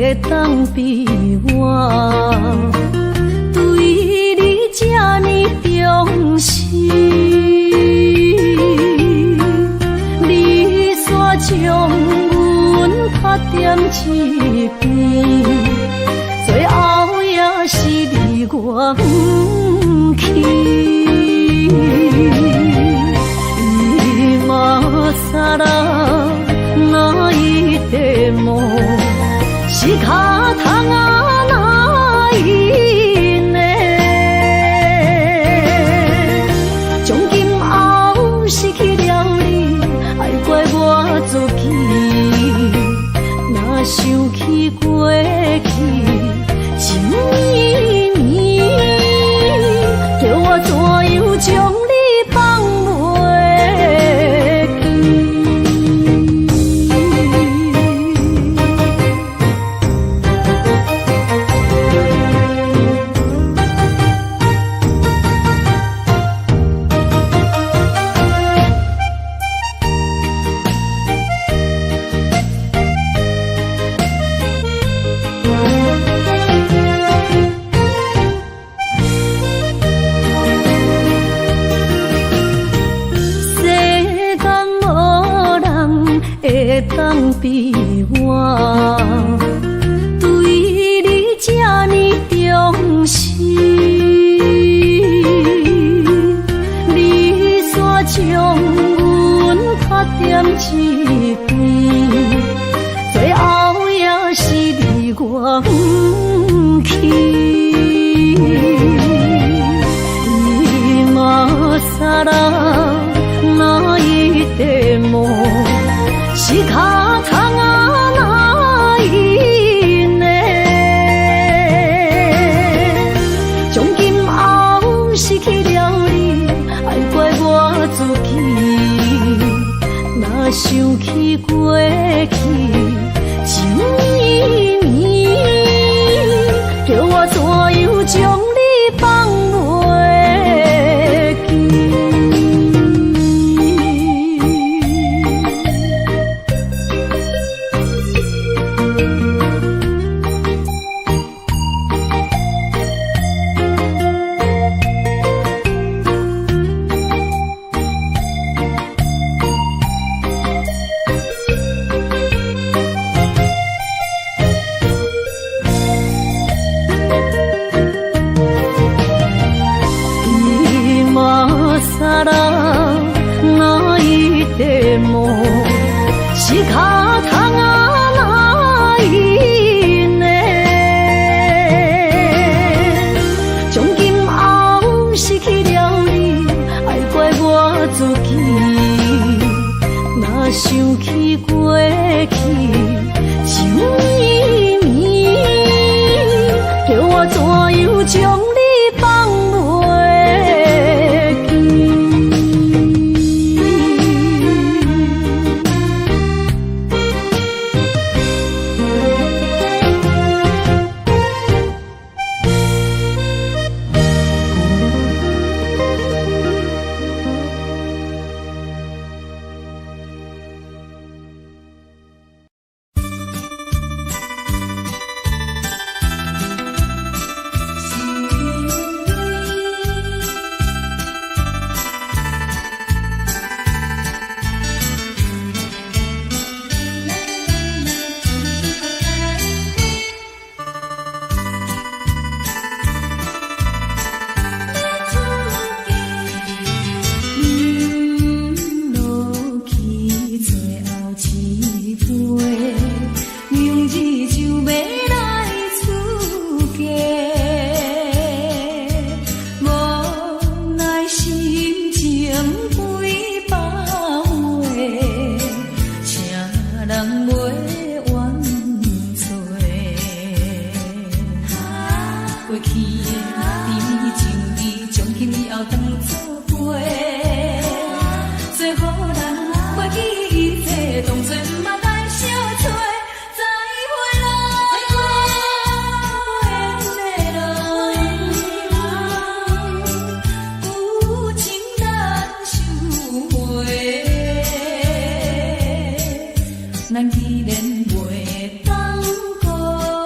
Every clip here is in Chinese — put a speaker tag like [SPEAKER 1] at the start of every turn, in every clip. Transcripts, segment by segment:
[SPEAKER 1] 会当比我对你这呢重视，你煞将阮拍点一边，最后也是你我不去。今さら泣いても仕方がないね。从今后失去了你，爱怪我自己。若想起过去情绵绵，叫我怎样将你放袂？当比我对你这呢重视，你煞将阮拍点一边，最后也是你我不去。今さら泣いても仕方がないね。从今后失去了你，爱怪我自己。若想起过去情绵绵，叫我怎样将你放袂记？さら泣いても仕方がないね。从今后失去了你，爱怪我自己。若想起过去情绵绵，叫我怎样将你放袂记？咱既然袂当讲。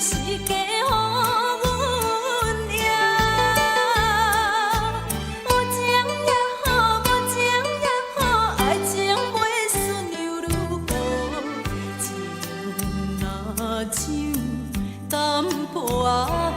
[SPEAKER 1] 是嫁予阮爷。有情也好，无情也好，爱情袂顺又如何？情若酒淡薄仔好。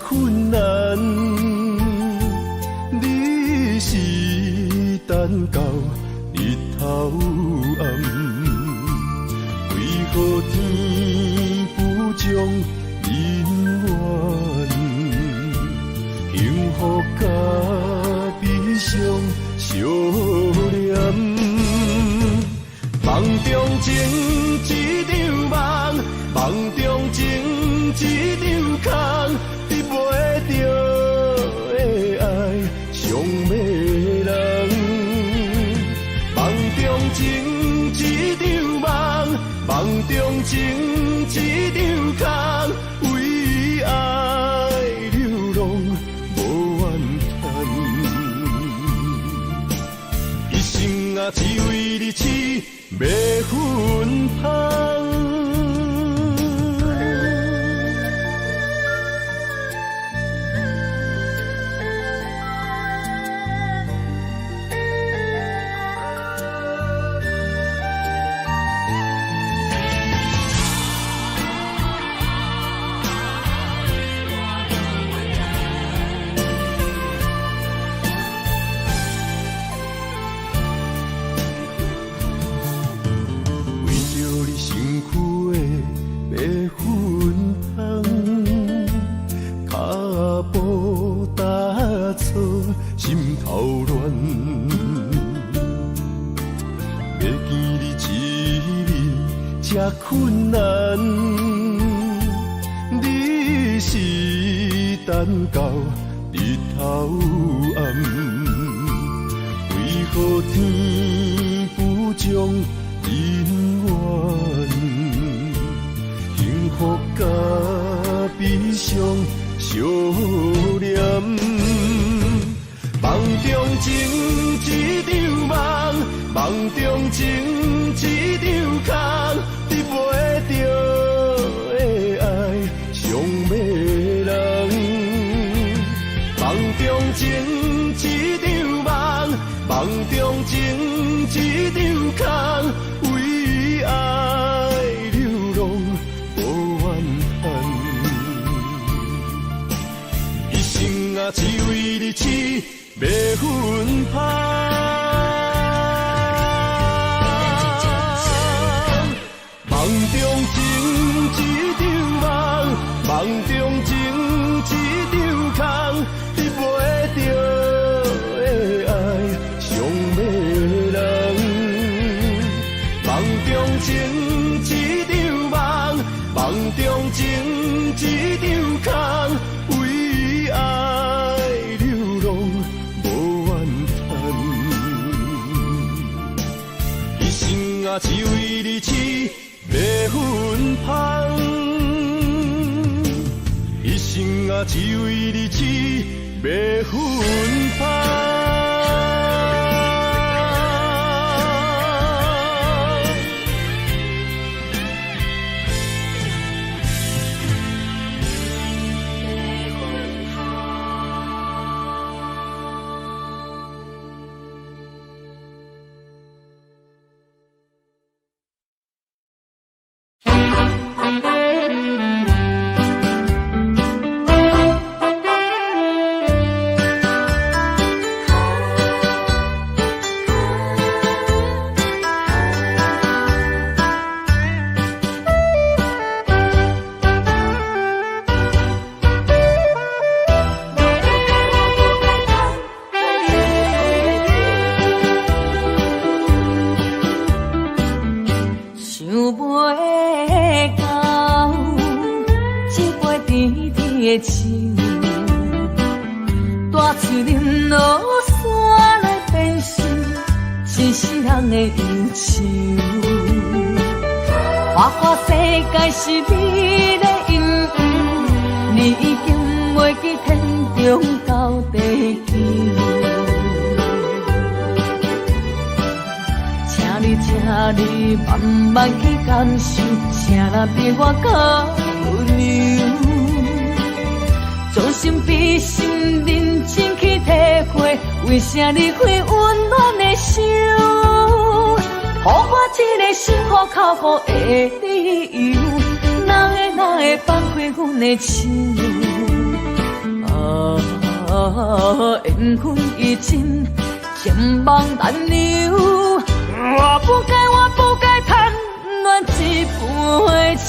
[SPEAKER 2] 困难，你是等到日头暗，为何天不将人怨？幸福甲悲伤相连，梦中情一场梦，梦中情一场空。得袂着的爱，上迷人。梦中情一场梦，梦中情一场空，为爱流浪无怨叹。一心啊只为你痴要分芳。困难，你是等到日头暗，为何天不将人怨？幸福甲悲伤相连，梦中情一场梦，梦中情一场空。你陪着的爱上迷人，梦中情一场梦，梦中情一场空，为爱流浪无怨恨，一生啊只为你痴要分芳。梦中情一场梦，梦中情一场空，你陪着的爱上迷人。梦中情一场梦，梦中情一场空，为爱流浪无怨恨，一生啊只为你痴要分芳，一生啊只为你痴要分芳。大树林落山来变成一世人的忧愁，花花世界是你的阴影，你已经袂记天中到地球。请你慢慢去感受，请若比我更温柔。将心比心，认真去体会，为啥你开温暖的手？予我一个心苦靠苦的理由，哪会放开阮的手？缘分已尽，千万难留。我不该贪恋一杯酒。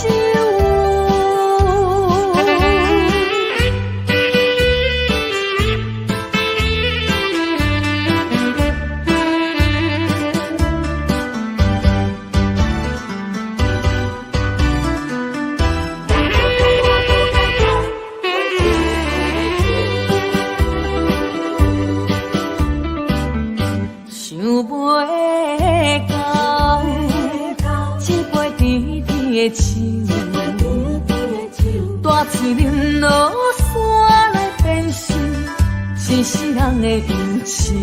[SPEAKER 2] 大树林落山来变成一世人的忧愁，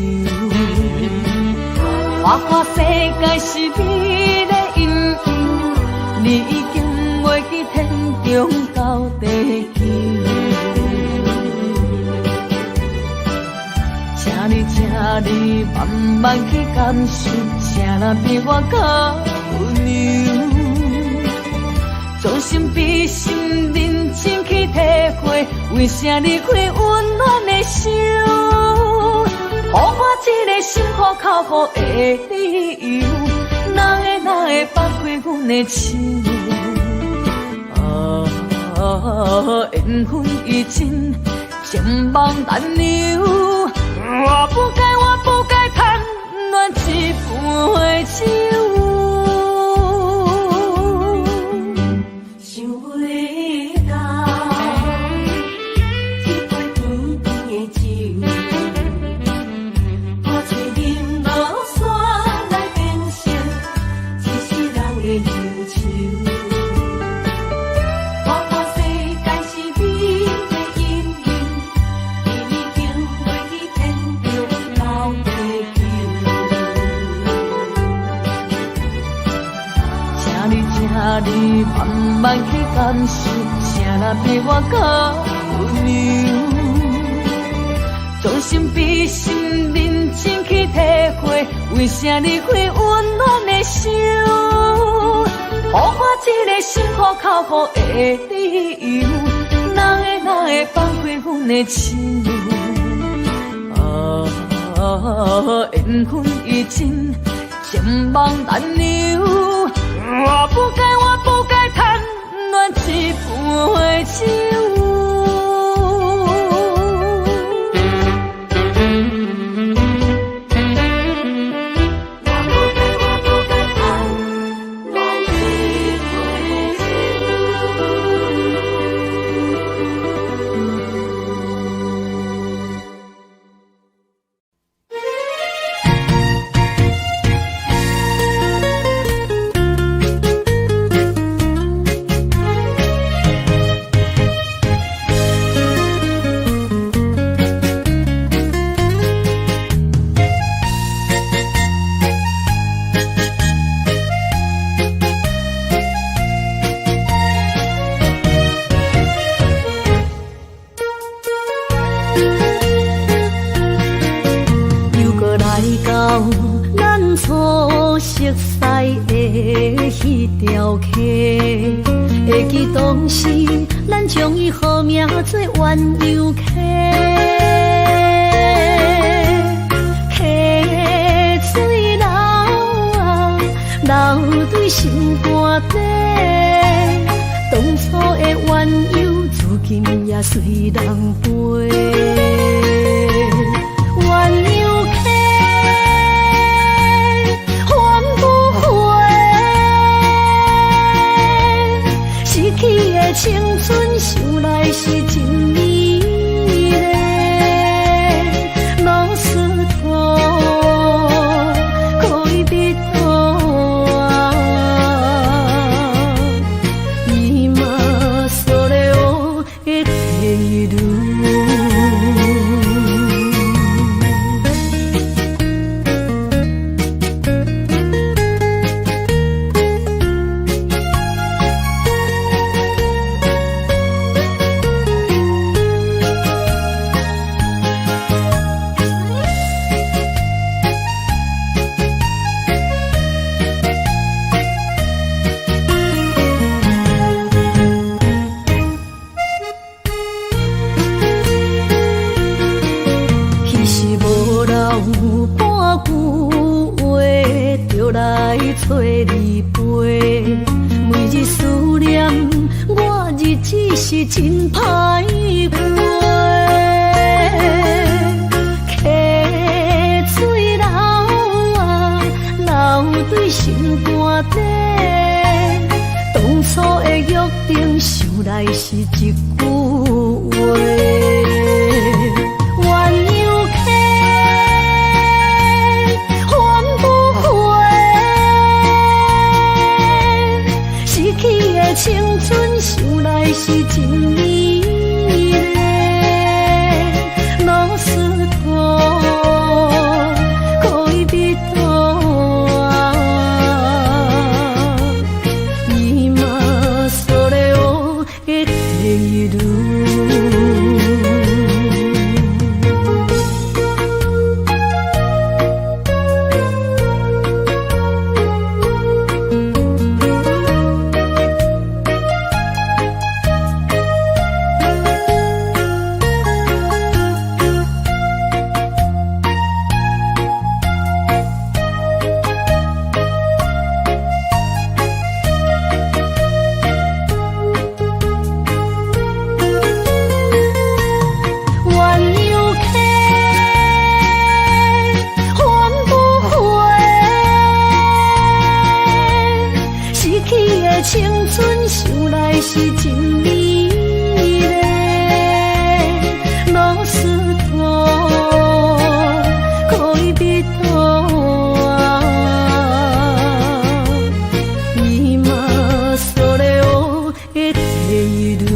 [SPEAKER 1] 我看世界是美丽阴影，你已经袂记天中到地球。请你慢慢去感受，谁人比我较温柔？将心比心，认真去体会，为啥离开温暖的手？予我一个心苦口苦的理由，哪会放开阮的手？缘分已尽，情网难留。我不该贪恋一杯酒。想要到一杯甜甜的酒，我找饮落山来变成一世人的忧愁。我看世界是美的阴影，你已经袂记天中到地球。请你慢慢去感受，谁人比我较温柔？将心比心，认真去体会，为啥离开温暖的手？予我一个心苦口苦的理由，哪会放开阮的手？缘分已尽，情网难留。我不该贪恋一杯酒。初熟悉的迄条溪，会记当时咱将伊号名做鸳鸯溪。溪水流啊，流对心肝底。当初的鸳鸯，至今也随人陪。鸳鸯溪。青春想来是真美丽，老师徒可以比多啊，伊嘛所了的地路。找你陪，每日思念，我日子是真歹过。溪水流啊，流对心肝底。当初的约定，想来是一句话。青春想来是真美丽，老师徒可以比多青春想来是真美丽，老师徒可以比图啊，伊嘛所咧学的第路。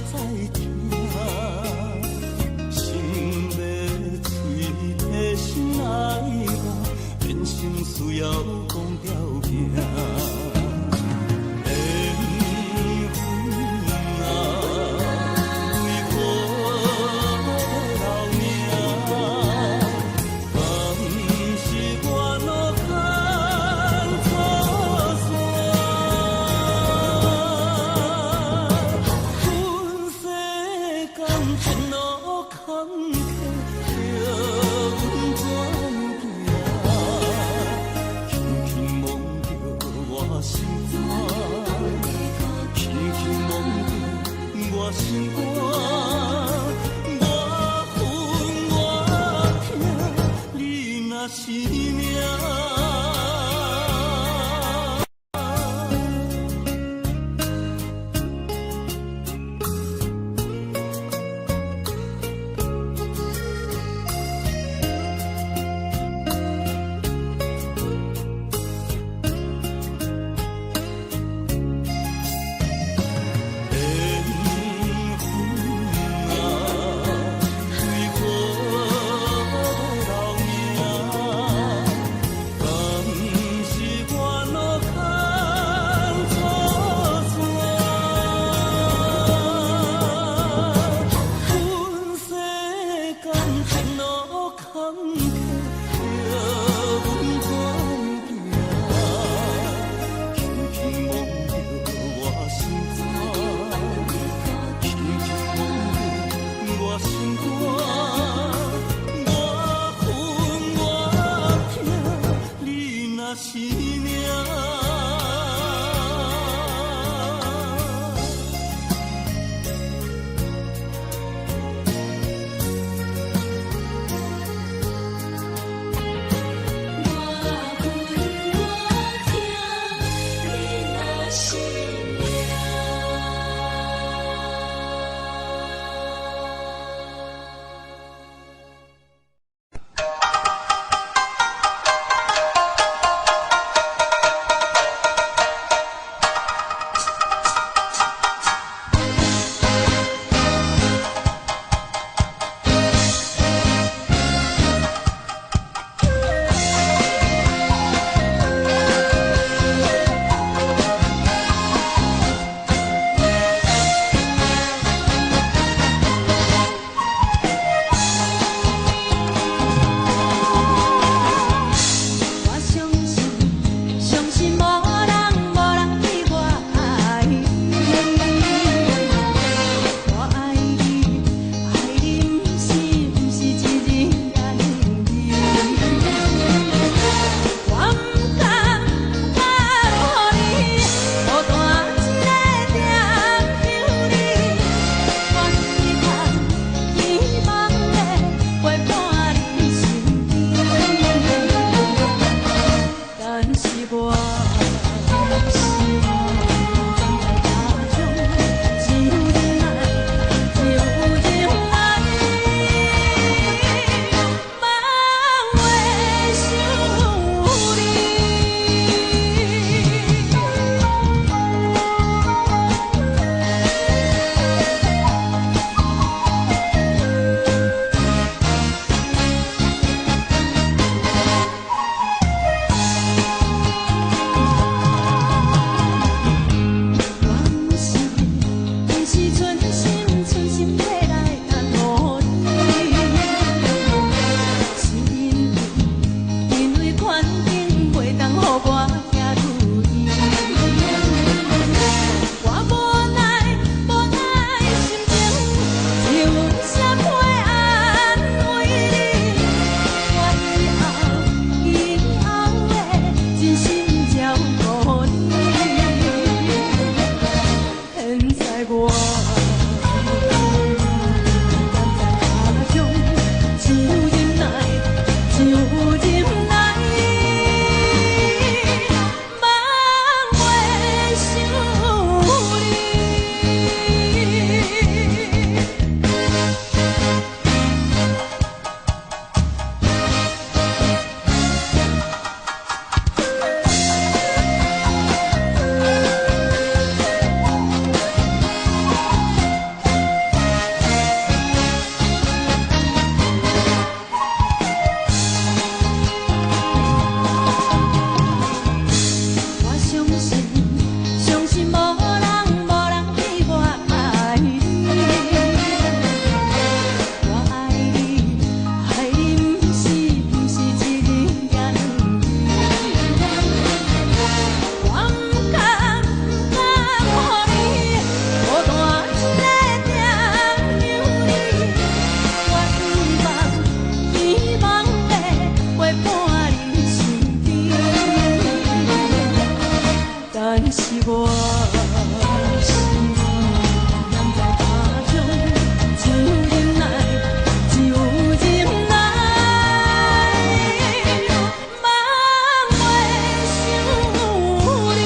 [SPEAKER 3] 才知听，心要碎体心来话，人生需要讲条命。
[SPEAKER 1] 我心人在他中，只有忍耐，只有忍耐，望袂想你。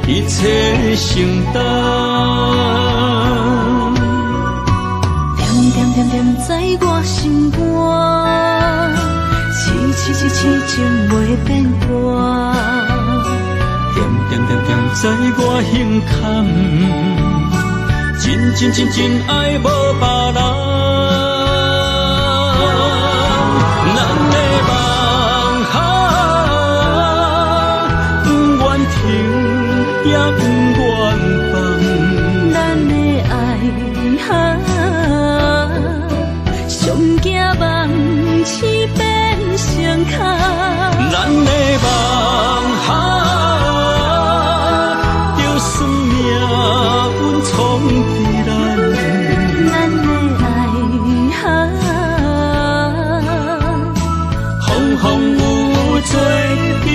[SPEAKER 3] 一切承担，
[SPEAKER 1] 点点点点在我心肝，痴痴痴痴情袂变卦，
[SPEAKER 3] 点点点点在我胸坎，真真真真爱无别人，咱的梦哈，不愿停。也不愿放，
[SPEAKER 1] 咱的爱哈，上惊梦痴变成空。
[SPEAKER 3] 咱的梦哈，就算命运冲敌咱，
[SPEAKER 1] 咱的爱哈，
[SPEAKER 3] 风风雨做阵行。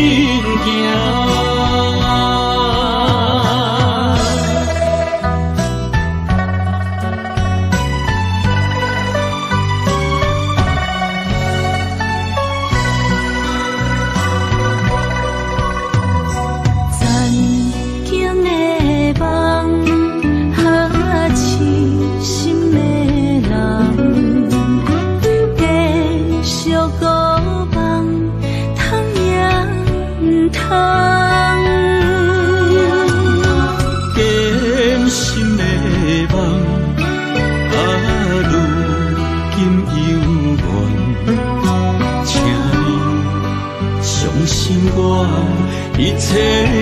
[SPEAKER 3] 一切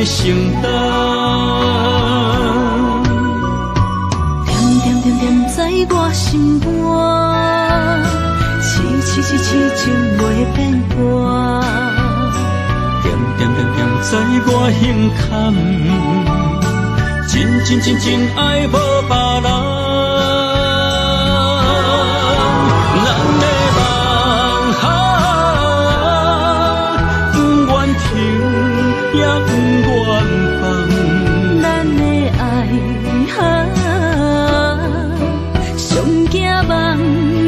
[SPEAKER 3] 承担，
[SPEAKER 1] 点点点点在我心肝，痴痴痴痴情袂变卦，
[SPEAKER 3] 点点点点在我胸坎，真真真真爱无别人，咱的梦哈，不愿停。也不愿放，
[SPEAKER 1] 咱的爱哈，上惊梦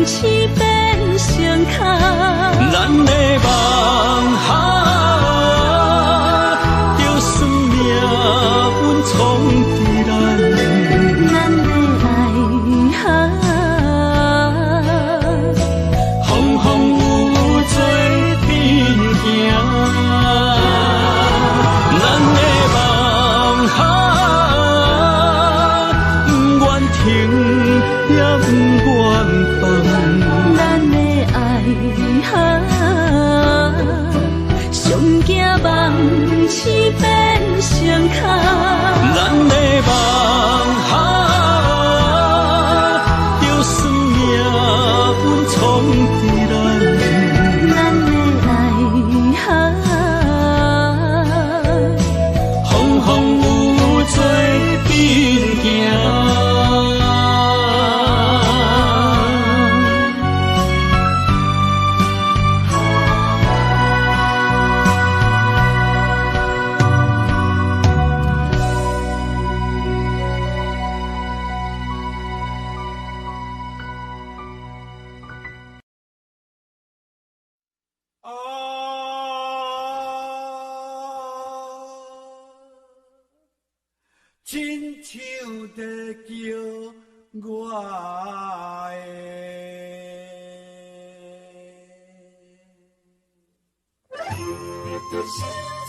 [SPEAKER 1] 痴变成空。
[SPEAKER 3] 咱的梦哈，就算命运冲敌咱，
[SPEAKER 1] 咱的爱哈，
[SPEAKER 3] 风风雨做阵行。咱的梦哈，不愿停，也不愿放。
[SPEAKER 1] 咱的爱哈。
[SPEAKER 4] 亲像在叫我的。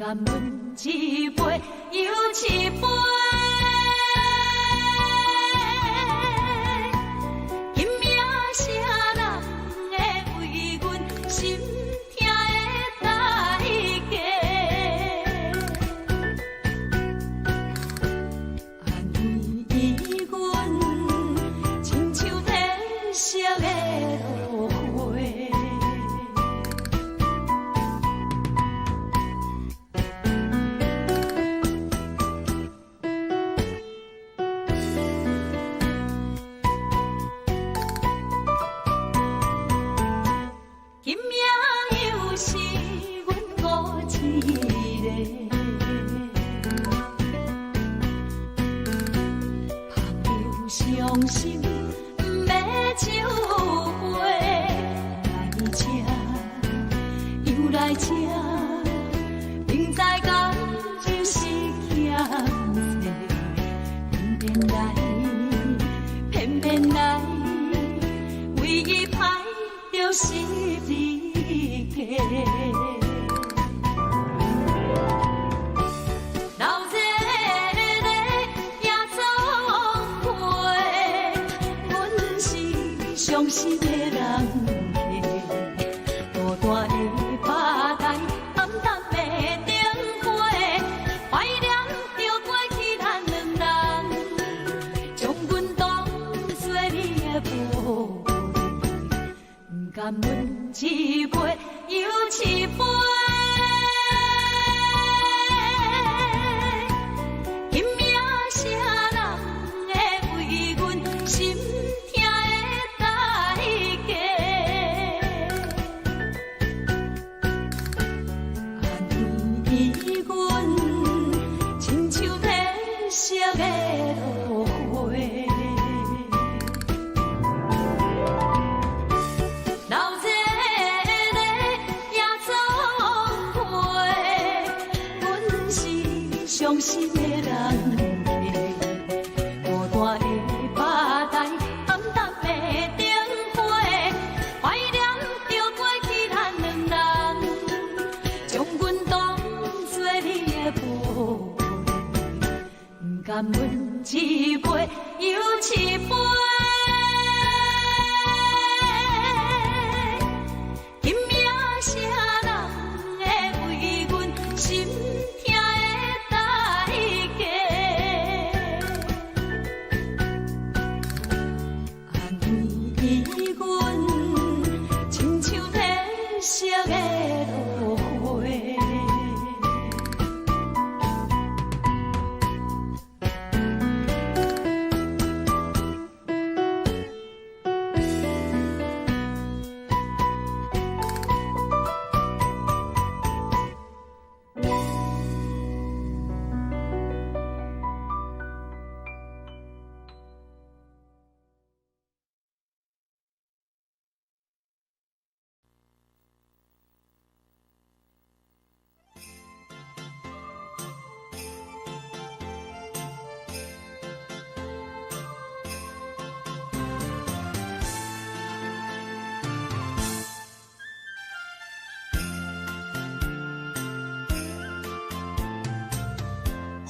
[SPEAKER 1] 敢问一杯又一杯。今命啥人会为阮心痛的代价？安慰阮，亲像天色的落花。今命又是阮孤一个，朋友伤心不要酒杯，来这又来这，明知感情是险世，偏偏来，唯一歹就是你家。老这个也总会，阮是伤心的人客，大大的巴台，暗淡的灯花，怀念着过去咱两人，将阮当作你的宝贝。敢问一杯又一杯，今命啥人会为阮心痛的代价？安慰阮，亲像天色的落花。老这个也总会，阮是伤心的人客，大大的巴台，暗淡的灯花，怀念着过去咱两人，将阮当作你的宝贝，敢问一杯又一杯。今命啥人会为阮心痛的代价？安慰阮，亲像天色的落花。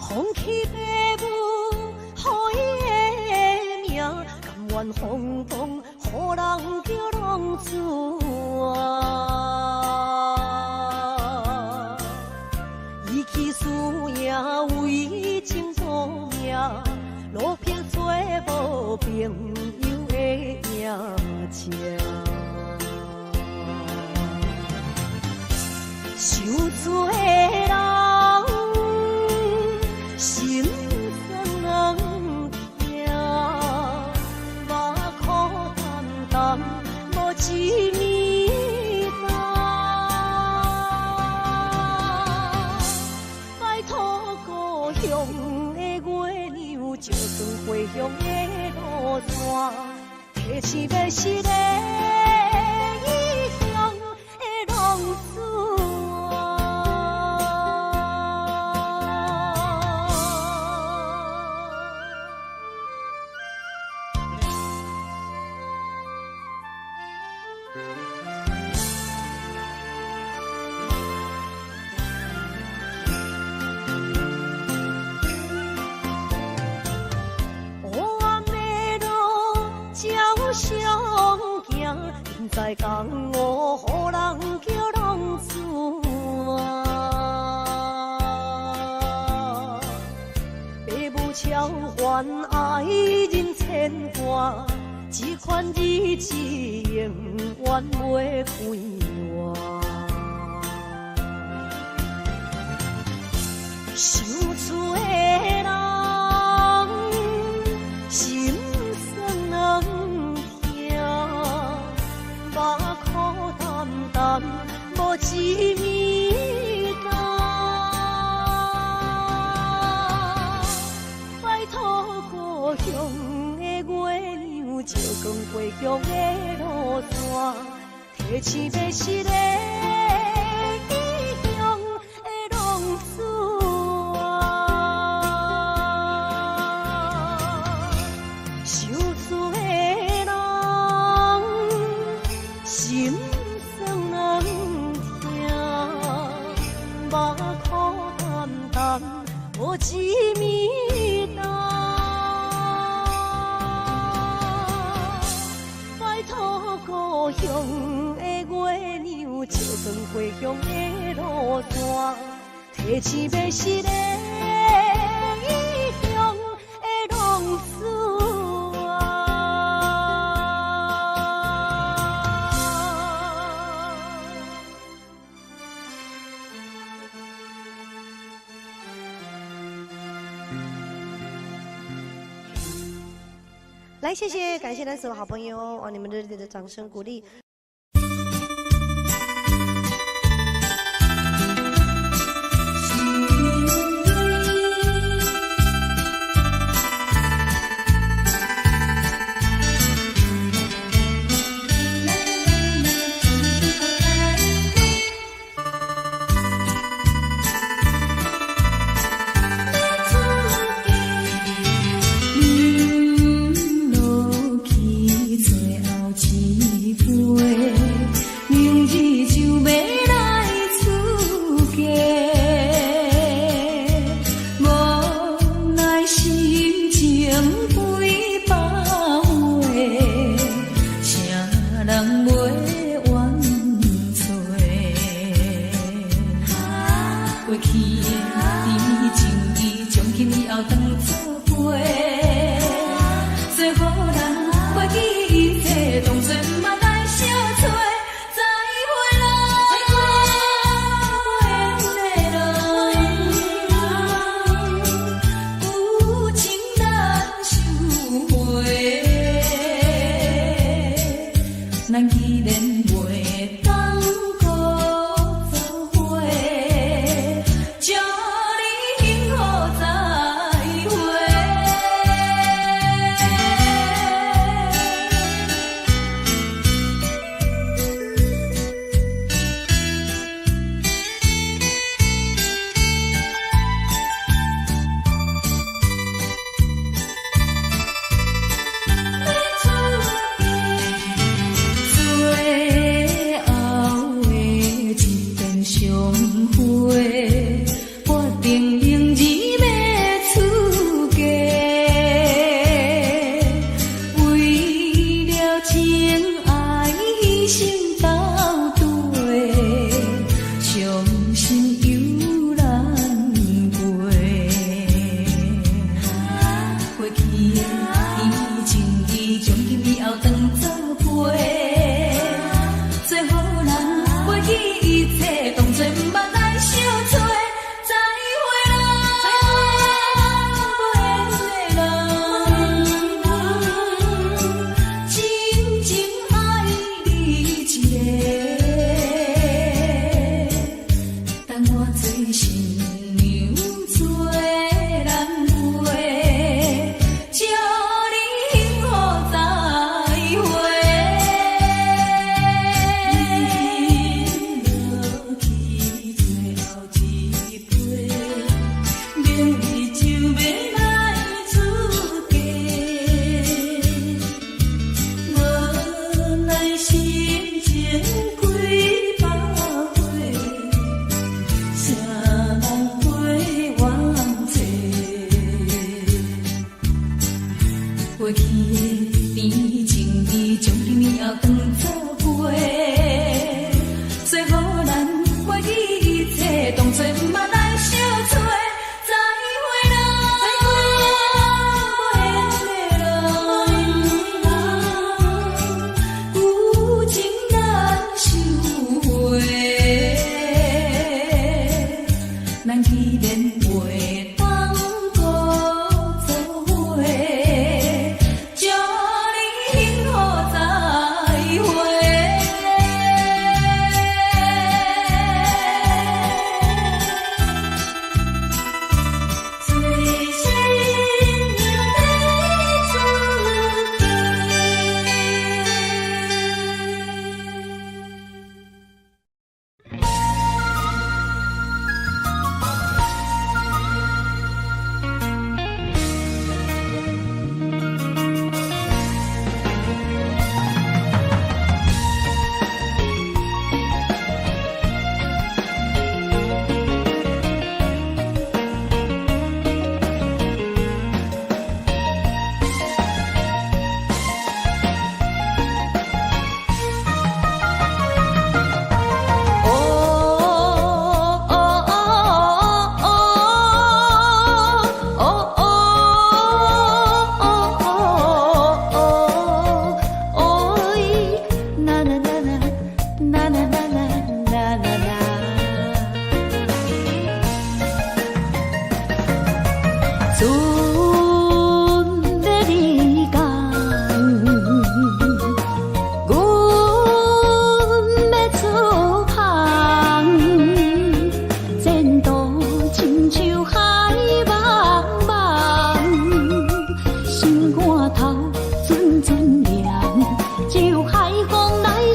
[SPEAKER 1] 放弃父母，予伊的命，甘愿风风，予人叫浪子啊！伊去输赢为情做命，路边做无朋友的命情。受罪人。心酸人听，目眶淡淡，无一年淡。拜托故乡的月亮，照转回乡的路线，提醒要是个异乡的浪子。在江湖，予人叫浪子啊。父母超还爱人牵挂，这款日子永远袂快活。想厝的人，心酸难听，目苦淡淡，无一面干。拜托故乡的月亮，照光归乡的路线，提醒要是个异乡的浪子。想厝的人，心酸难听，目苦淡淡，无一面干。拜托故乡的月亮，照光归乡的路线，提醒要是个异乡的浪子。
[SPEAKER 5] 来，谢谢，感谢咱所有好朋友哦，你们热烈的掌声鼓励。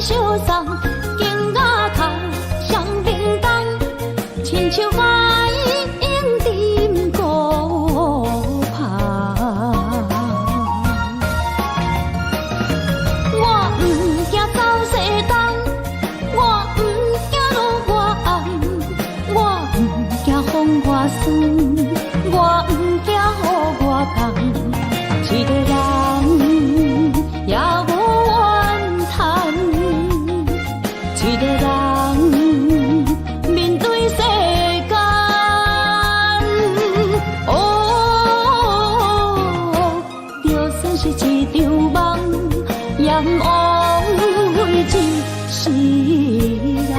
[SPEAKER 1] 相送，景雅头双平东，亲像海涌沉孤帆。我不惊走西东，我不惊路外暗，我不惊风外酸，我不惊雨外重。一个人也无怨叹，一个人面对世间。哦，就算是一场梦，也不枉费一世人。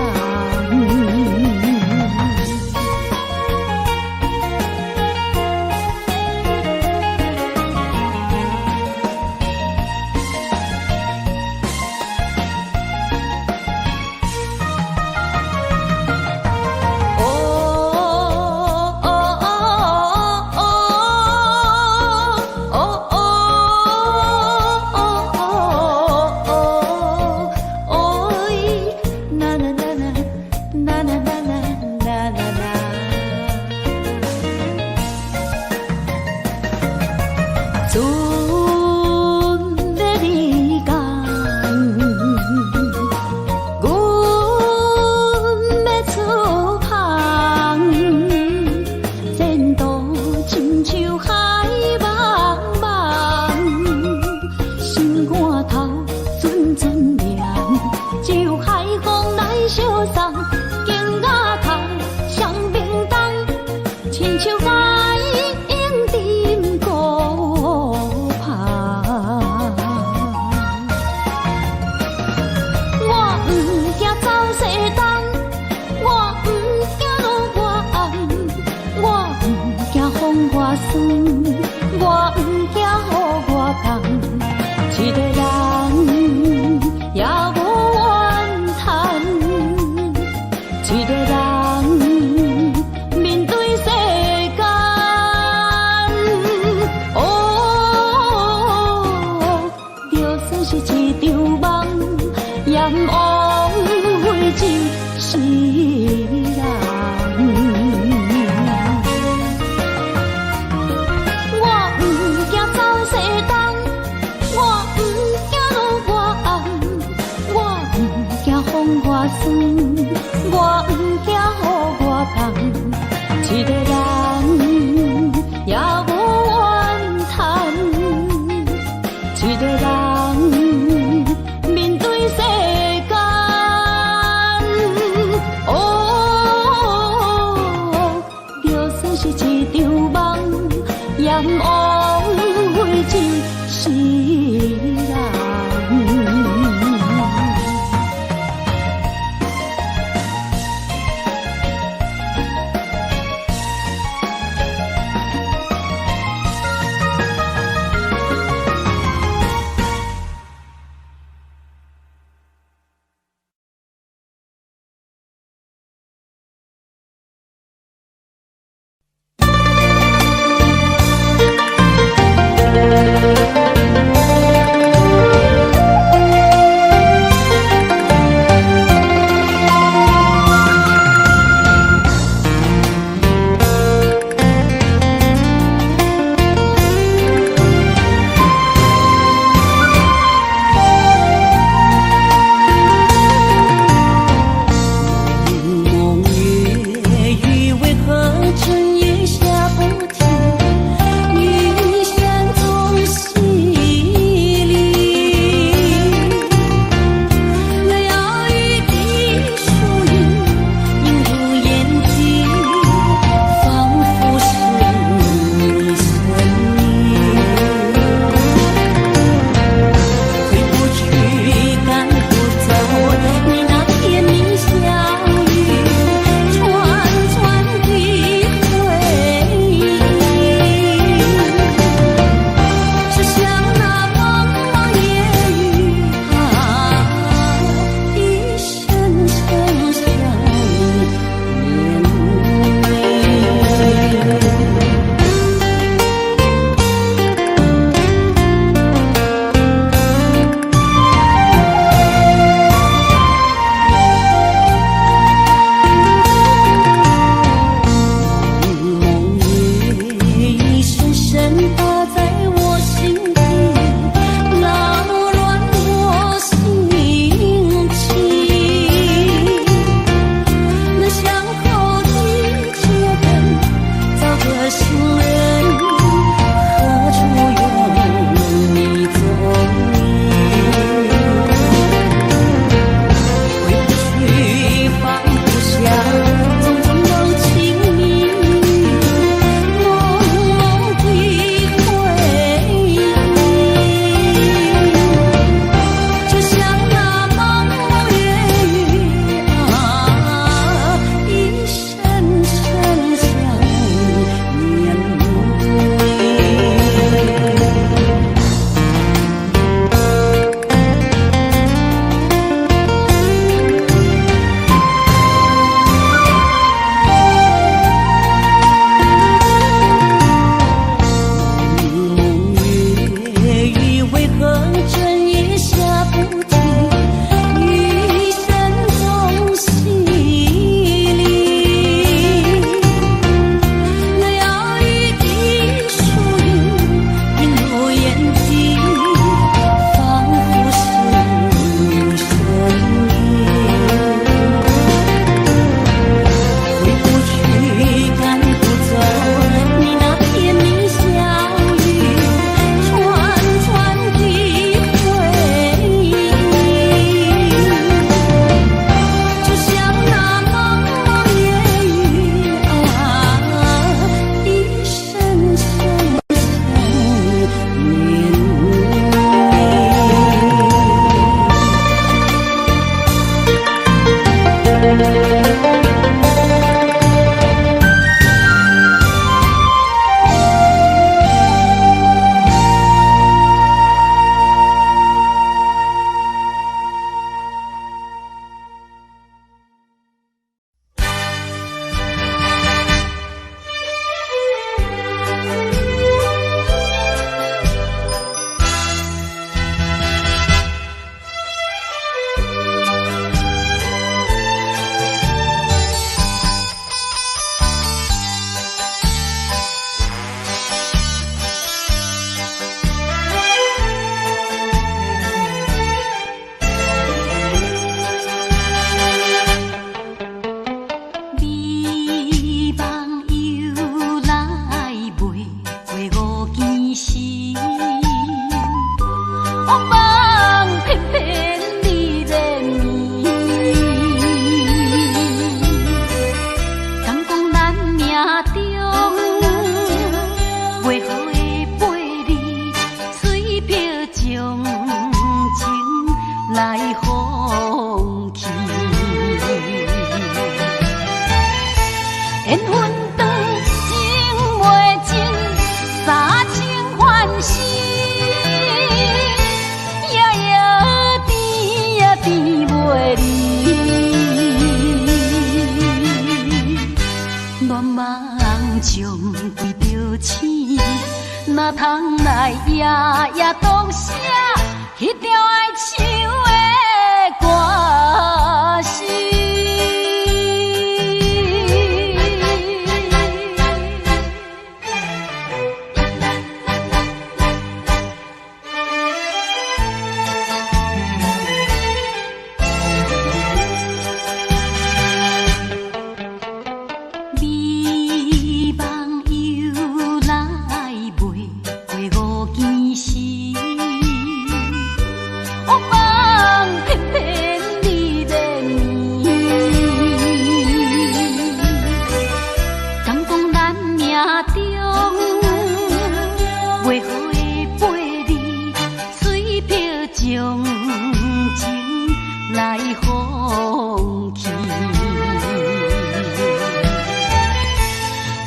[SPEAKER 1] 我不惊雨外重，一个人也无怨叹，一个人面对世间。哦，就算是一场梦，也不枉费一世人。风外酸，我不惊雨外重，一个人也无怨叹，一个人面对世间。哦，就算是一场梦，也不枉费一世人。来放弃。缘分长情袂尽，三情换死，夜夜甜也甜袂离。恋梦将规着醒，哪通来夜夜当写迄条爱唱的歌词。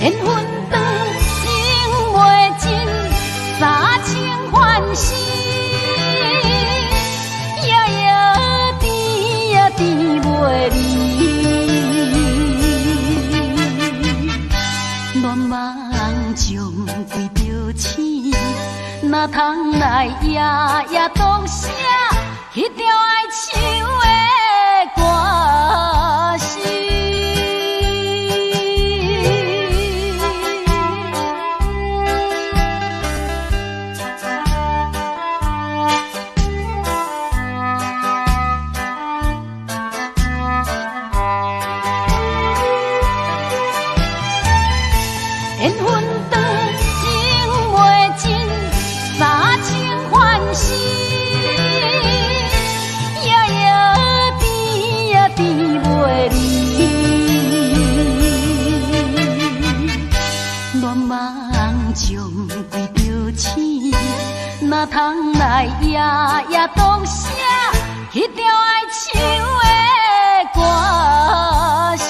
[SPEAKER 1] 缘分长情袂尽，三情换死，夜夜甜也甜袂离。恋梦将规着醒，哪通来夜夜当写迄条爱唱的歌词。缘分长情袂尽，三情换死，夜夜甜也甜袂离。恋梦将规着醒，哪通来夜夜当写迄条爱唱的歌词。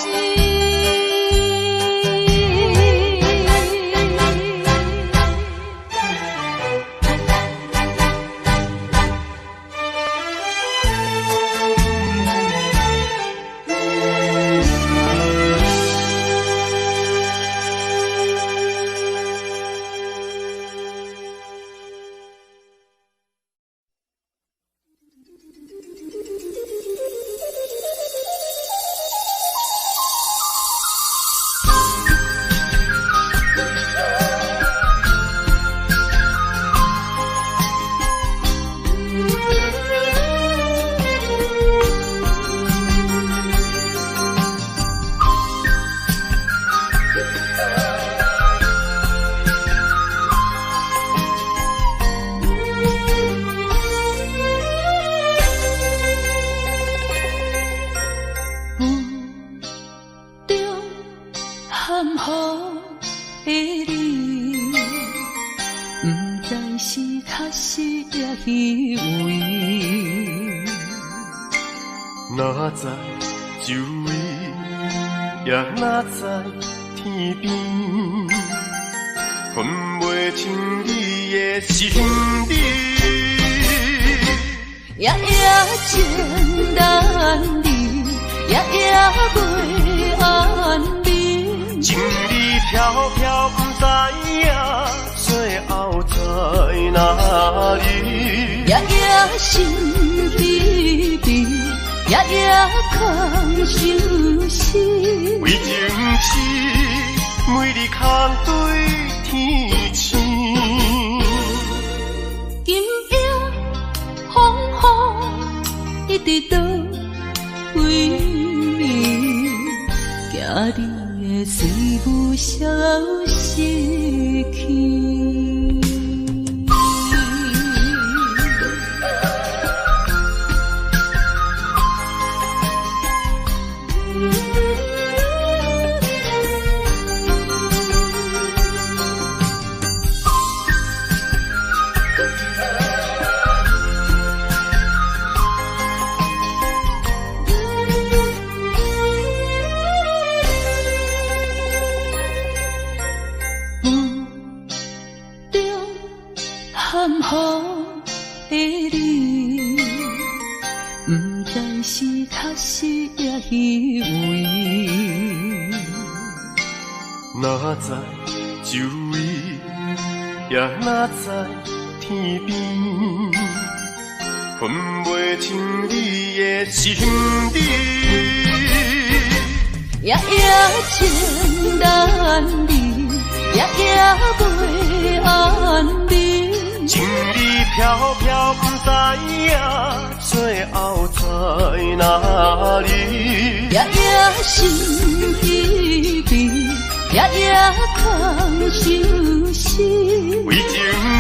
[SPEAKER 2] 哪知周围，也哪知天边，分袂清你的心理。
[SPEAKER 1] 夜夜情难离，夜夜袂安眠。
[SPEAKER 2] 情理飘飘，不知影最后在哪里。
[SPEAKER 1] 夜夜心悲悲，夜夜空相思。
[SPEAKER 2] 为情痴，每日空对天星。
[SPEAKER 1] 今夜风雨一直倒位，惊你的随无消息去。在是确实也以为，
[SPEAKER 2] 哪知周围也哪知天边，分袂清你的心理。
[SPEAKER 1] 夜夜情难离，夜夜袂安眠。
[SPEAKER 2] 情意飘飘，不知影最后在哪里。
[SPEAKER 1] 夜夜心依依，夜夜空相思。
[SPEAKER 2] 为情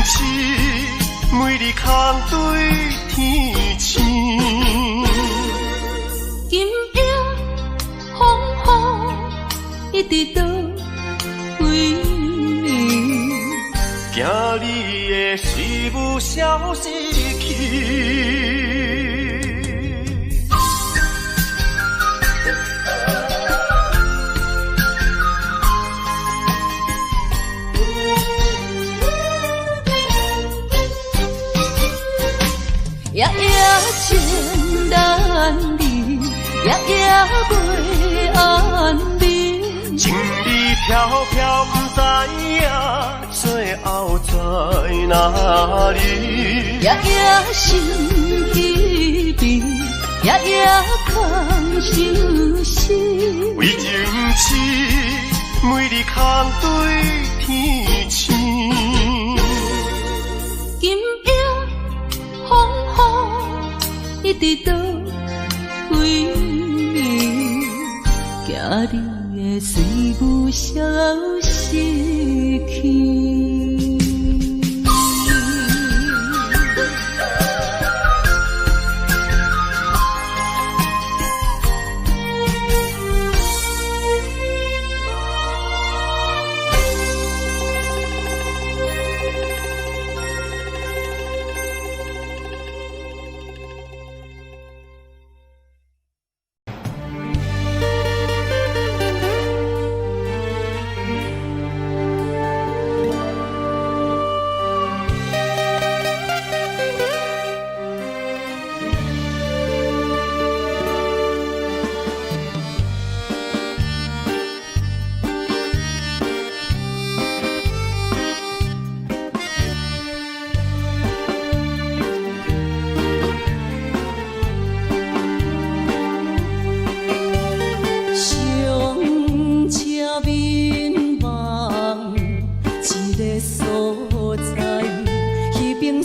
[SPEAKER 2] 痴，每日空对天星。
[SPEAKER 1] 今夜风雨一直到为你，
[SPEAKER 2] 惊你的随无消息去。
[SPEAKER 1] 夜夜情难离，夜夜袂安眠。
[SPEAKER 2] 情意飘飘，不知影最后在哪里。
[SPEAKER 1] 夜夜心依依，夜夜空相思。
[SPEAKER 2] 为情痴，每日空对天星。
[SPEAKER 1] 今夜风雨一直到为你，惊你的随无消息去。一定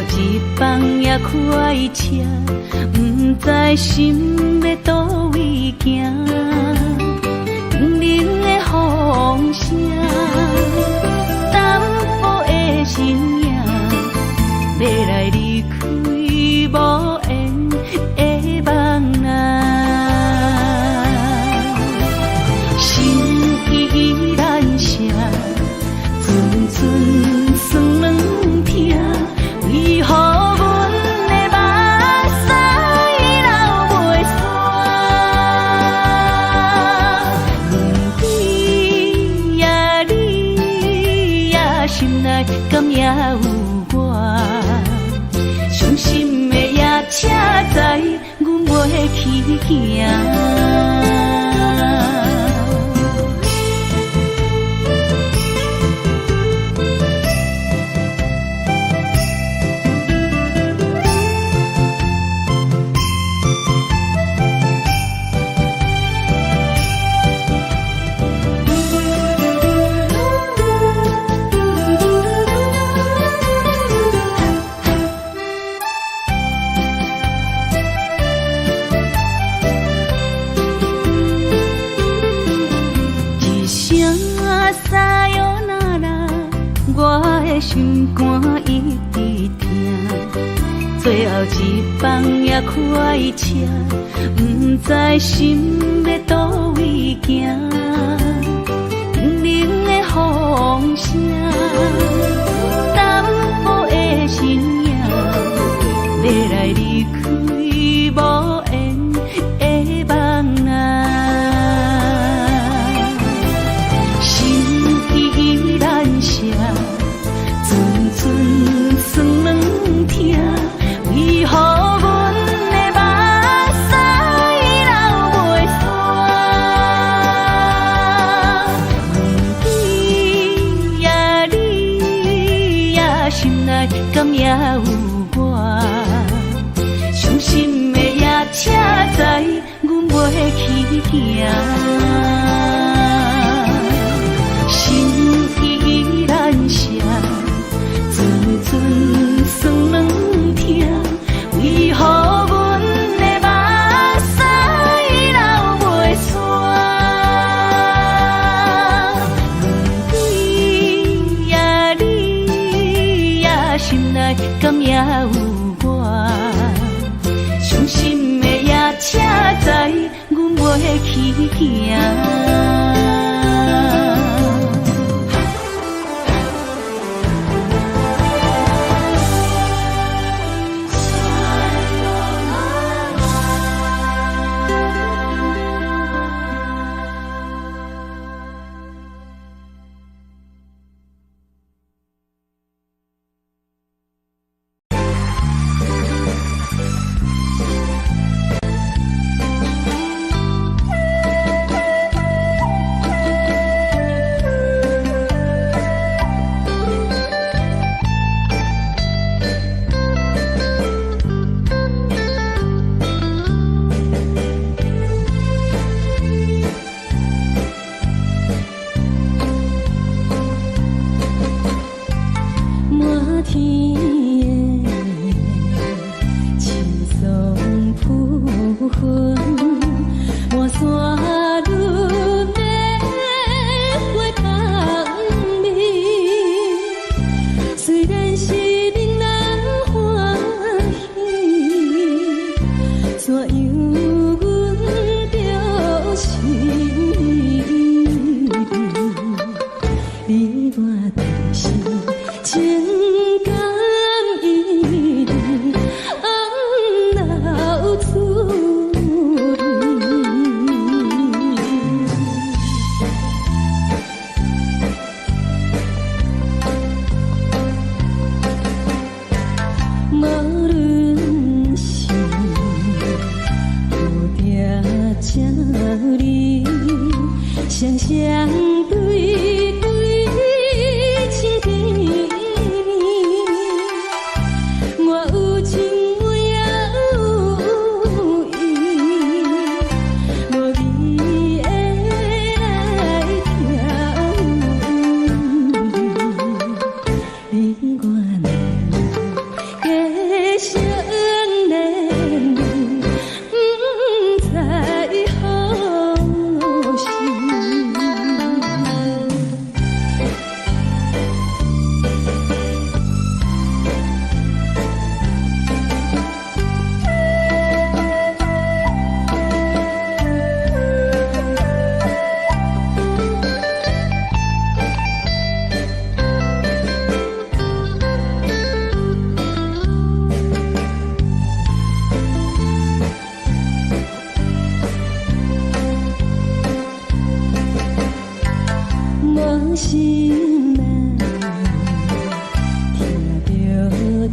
[SPEAKER 1] 一放也开车，不知心要倒位行。冷的风声，淡薄的身影，要来离开无缘的梦啊。心依然舍，寸寸酸软痛，为何阮的目屎流袂煞？问你呀，你呀，心内敢也有我？伤心的夜车载，阮袂去行。心肝一直疼，最后一放也开车，不知心要倒位行。冷的风声，淡薄的身影，要来离开无缘的梦啊。心依然舍。寸酸软痛，为何阮的目屎流袂煞？问你呀，你呀，心内敢也有我？伤心的夜车载，阮袂去行。心依然舍。寸酸软痛，为何阮的目屎流袂煞？问你呀，你呀，心内敢也有我？伤心的夜车载，阮袂去行。
[SPEAKER 6] 你我都是情感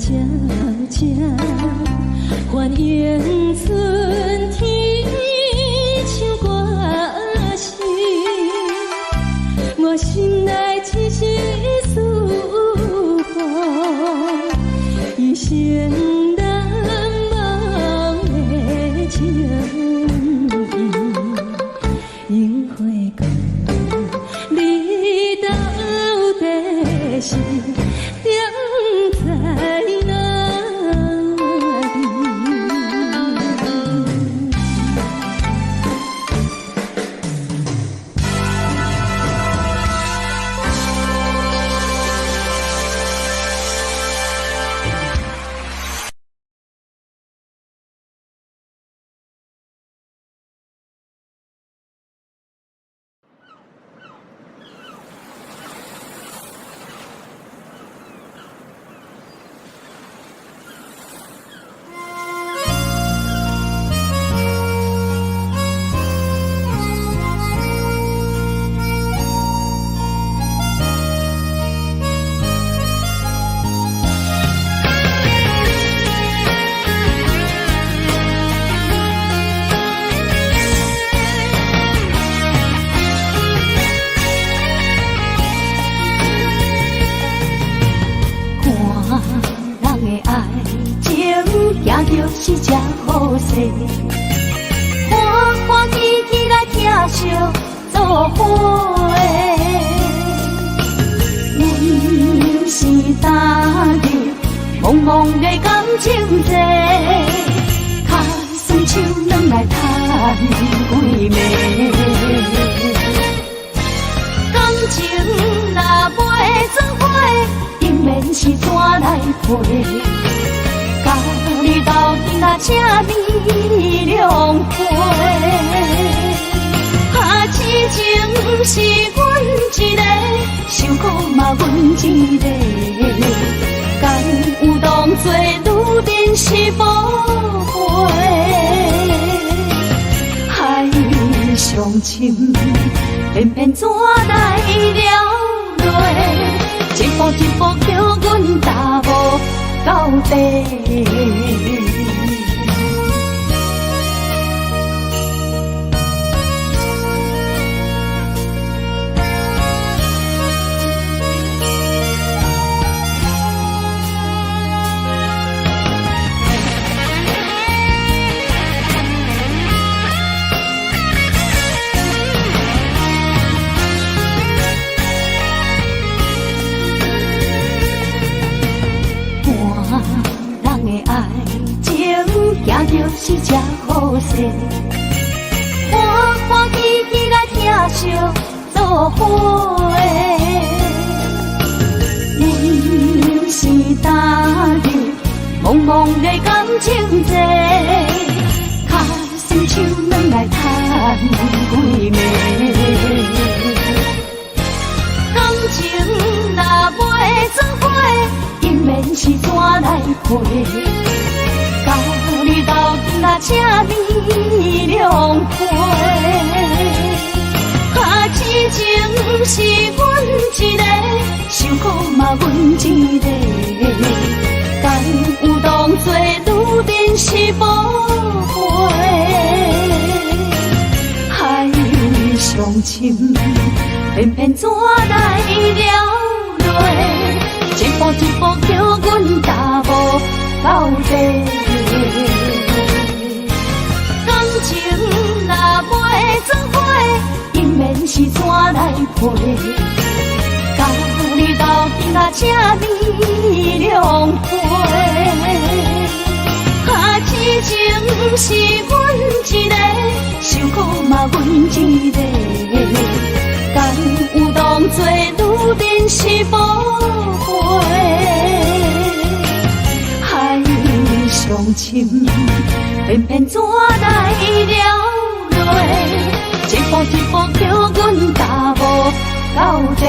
[SPEAKER 1] 悄悄欢迎春天唱歌声，我心内痴痴思慕一生难忘的情意，樱花讲你到底是踮在哪里？是只好势，欢欢喜喜来疼惜做伙。阮是踏入茫茫的感情债，卡酸手软来叹几暝。感情若袂做伙，定免是怎来陪？甲你斗阵啊，这呢凉皮，啊，痴情是阮一个，想苦嘛阮一个，敢有当作女人是无悔？海上深，偏偏怎来了落？一步一步叫阮踏无到底。是只好势，欢欢喜喜来疼惜做伙。阮是踏入茫茫的感情债，卡酸手软来叹几暝。感情若袂做伙，定免是怎来陪？甲你斗阵啊，这呢凉皮，啊，痴情是阮一个，想苦嘛阮一个，敢有当作女人是无悔？海上深，偏偏怎来了落？一步一步叫阮踏无到底。感情若袂做伙，定免是怎来陪？甲你斗阵啊，这呢凉皮，啊，痴情是阮一个，想苦嘛阮一个，敢有当作女人是无悔？上深，偏偏怎来了落？一步一步叫阮踏无到底。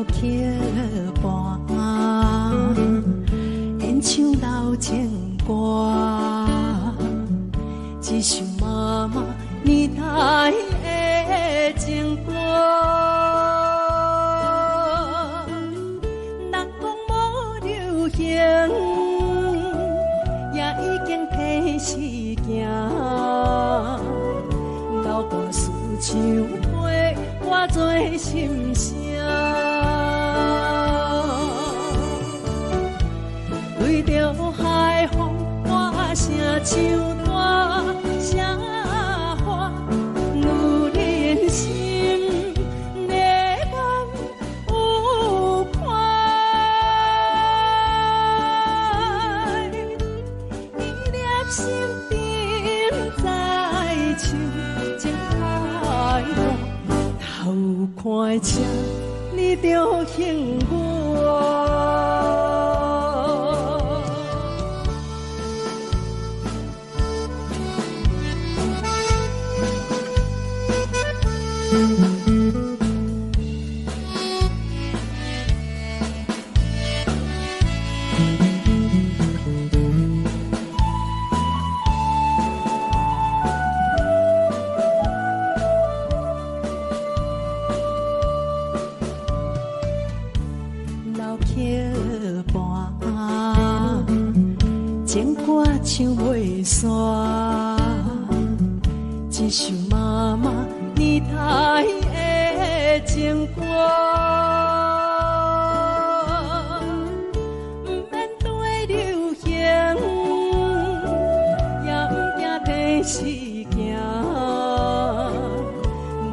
[SPEAKER 1] 老曲伴，演唱老情歌，一首妈妈年代的情歌。人讲无流行，也已经替时行。老歌思唱陪我做心声。对着海风，我声唱大声喊，女人心内感有快，依念心顶在唱，情开花，头看车，你着幸我。老曲伴，情歌唱袂煞，一首妈妈年代的情歌。不免对流行，也不惊替时行。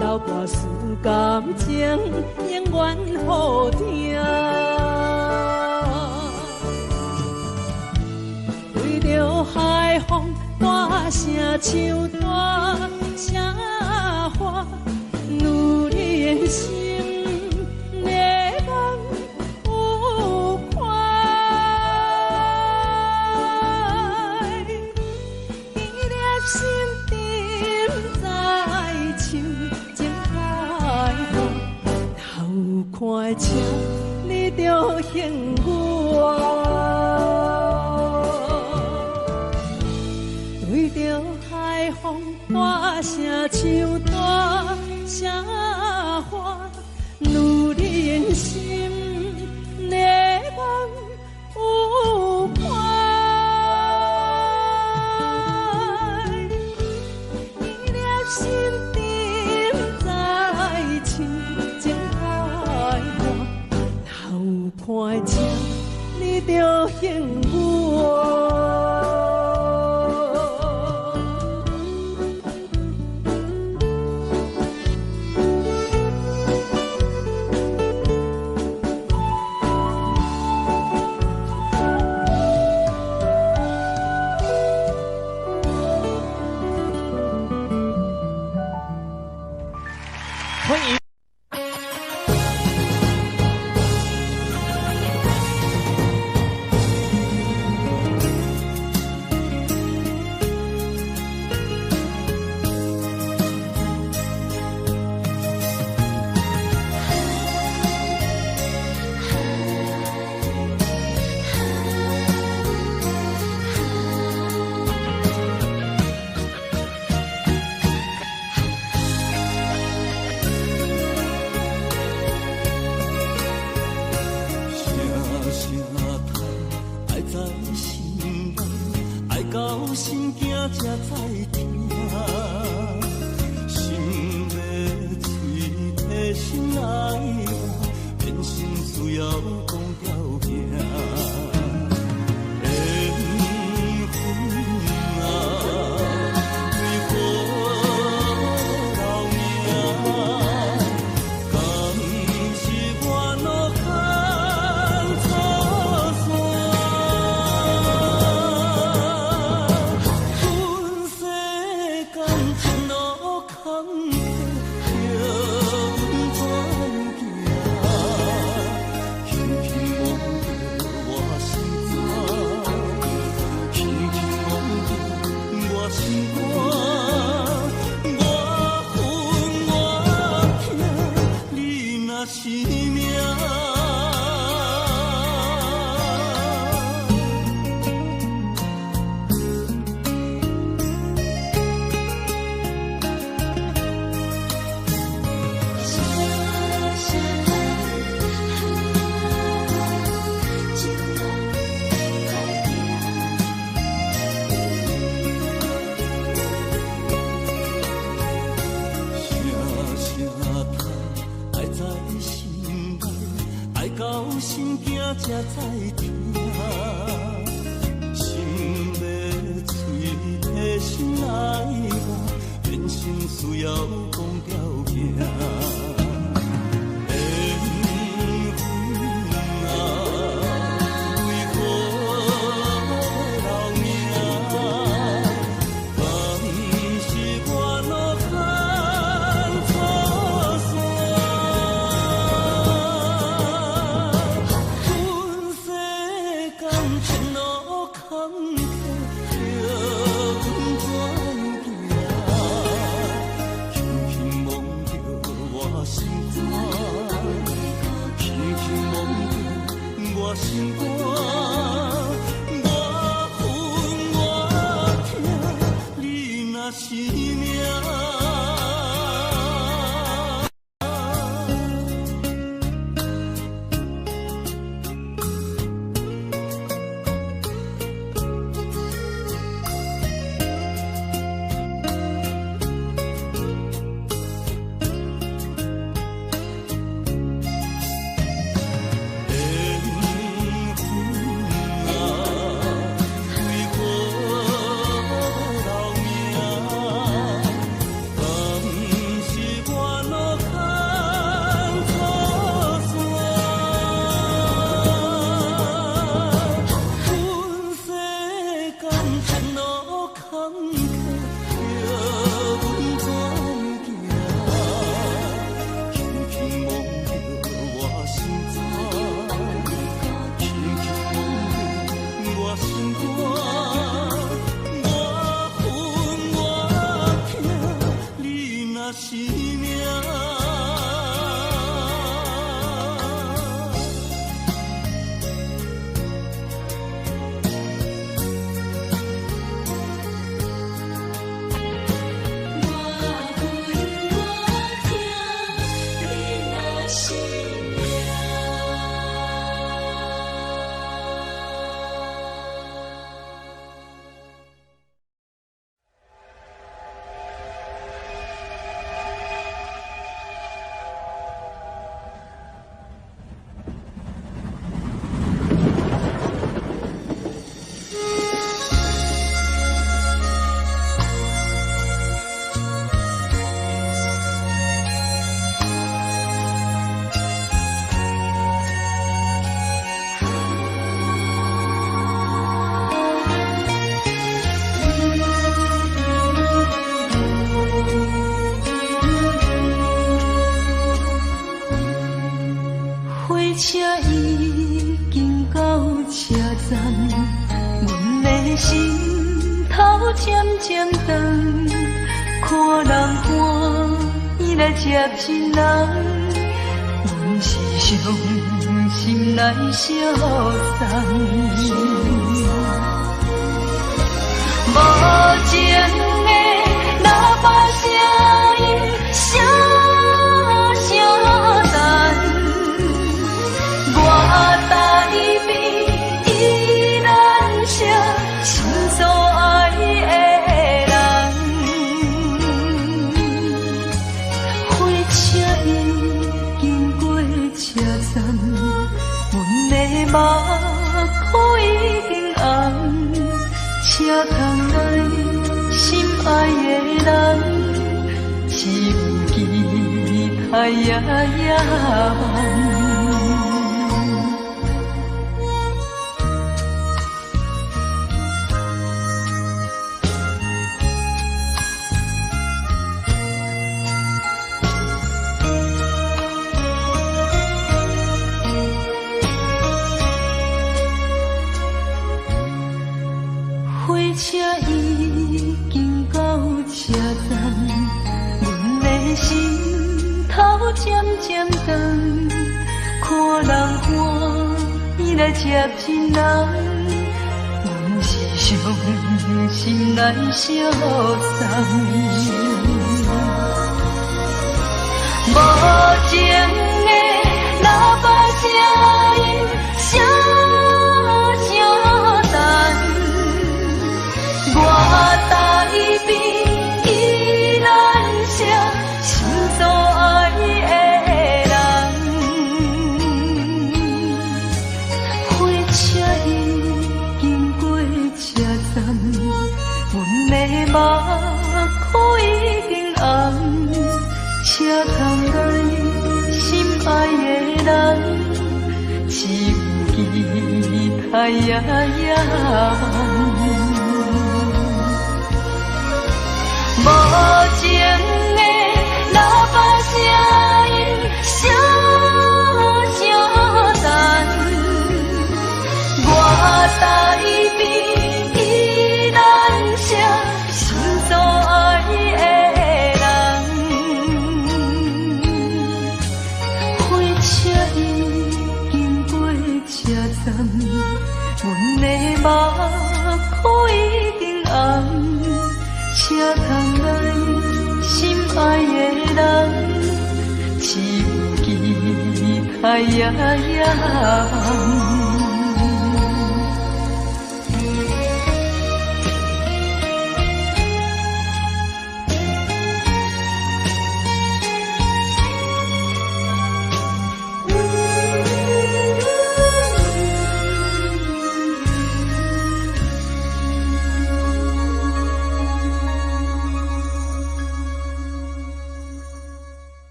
[SPEAKER 1] 老歌思感情，永远好听。对着海风，我声唱大声喊，女人心内感有快，依念心顶在唱，情开花，头看车，你着幸我。对着海风，我声唱大声喊，女人心内感有快，依念心顶在唱，情开花，头看车，你着幸我。
[SPEAKER 6] 欢迎。
[SPEAKER 3] 心惊才知听，心要嘴替心爱我，变心需要讲条件。缘分啊，为我留名，敢是我路坎错线。是命。到心惊才知听，心要嘴提心来话，人生需要讲条行。心肝，我恨我痛，你若是命。
[SPEAKER 1] 车已经到车站，阮的心头渐渐长，看人欢喜来接亲人，阮是伤心来相送。无情的喇叭声音，声声赞。我台边依然是心所爱的人，火车已经过车站，阮的目眶已经红，车窗内心爱的人，只有期待夜夜梦。火车已经到车站，阮的心头渐渐长，看人欢喜来接亲人，阮是伤心来相送。无情的喇叭声音，声声赞。我台边依然是心所爱的人，哎呀呀，无情的喇叭声音声声震，我台边依然写心所爱的人，火车已经过车站，阮的目眶已经红，请通来心爱的人，只有期待呀呀。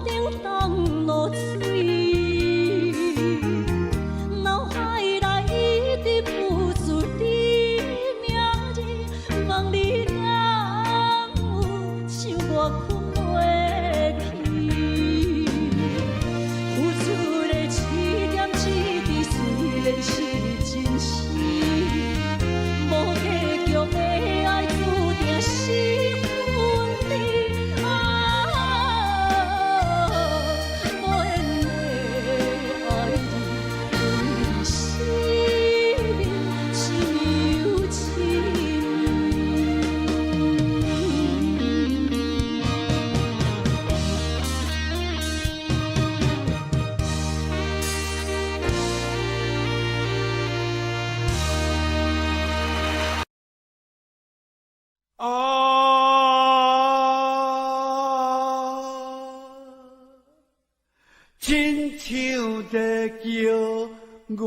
[SPEAKER 1] 顶东落水，脑海内一直浮出你名字，望你敢有想我困袂去，付出的一点一滴虽然是真实，无结局的爱注定是分离。无缘的爱你，为生命亲又亲。
[SPEAKER 4] 亲像在叫我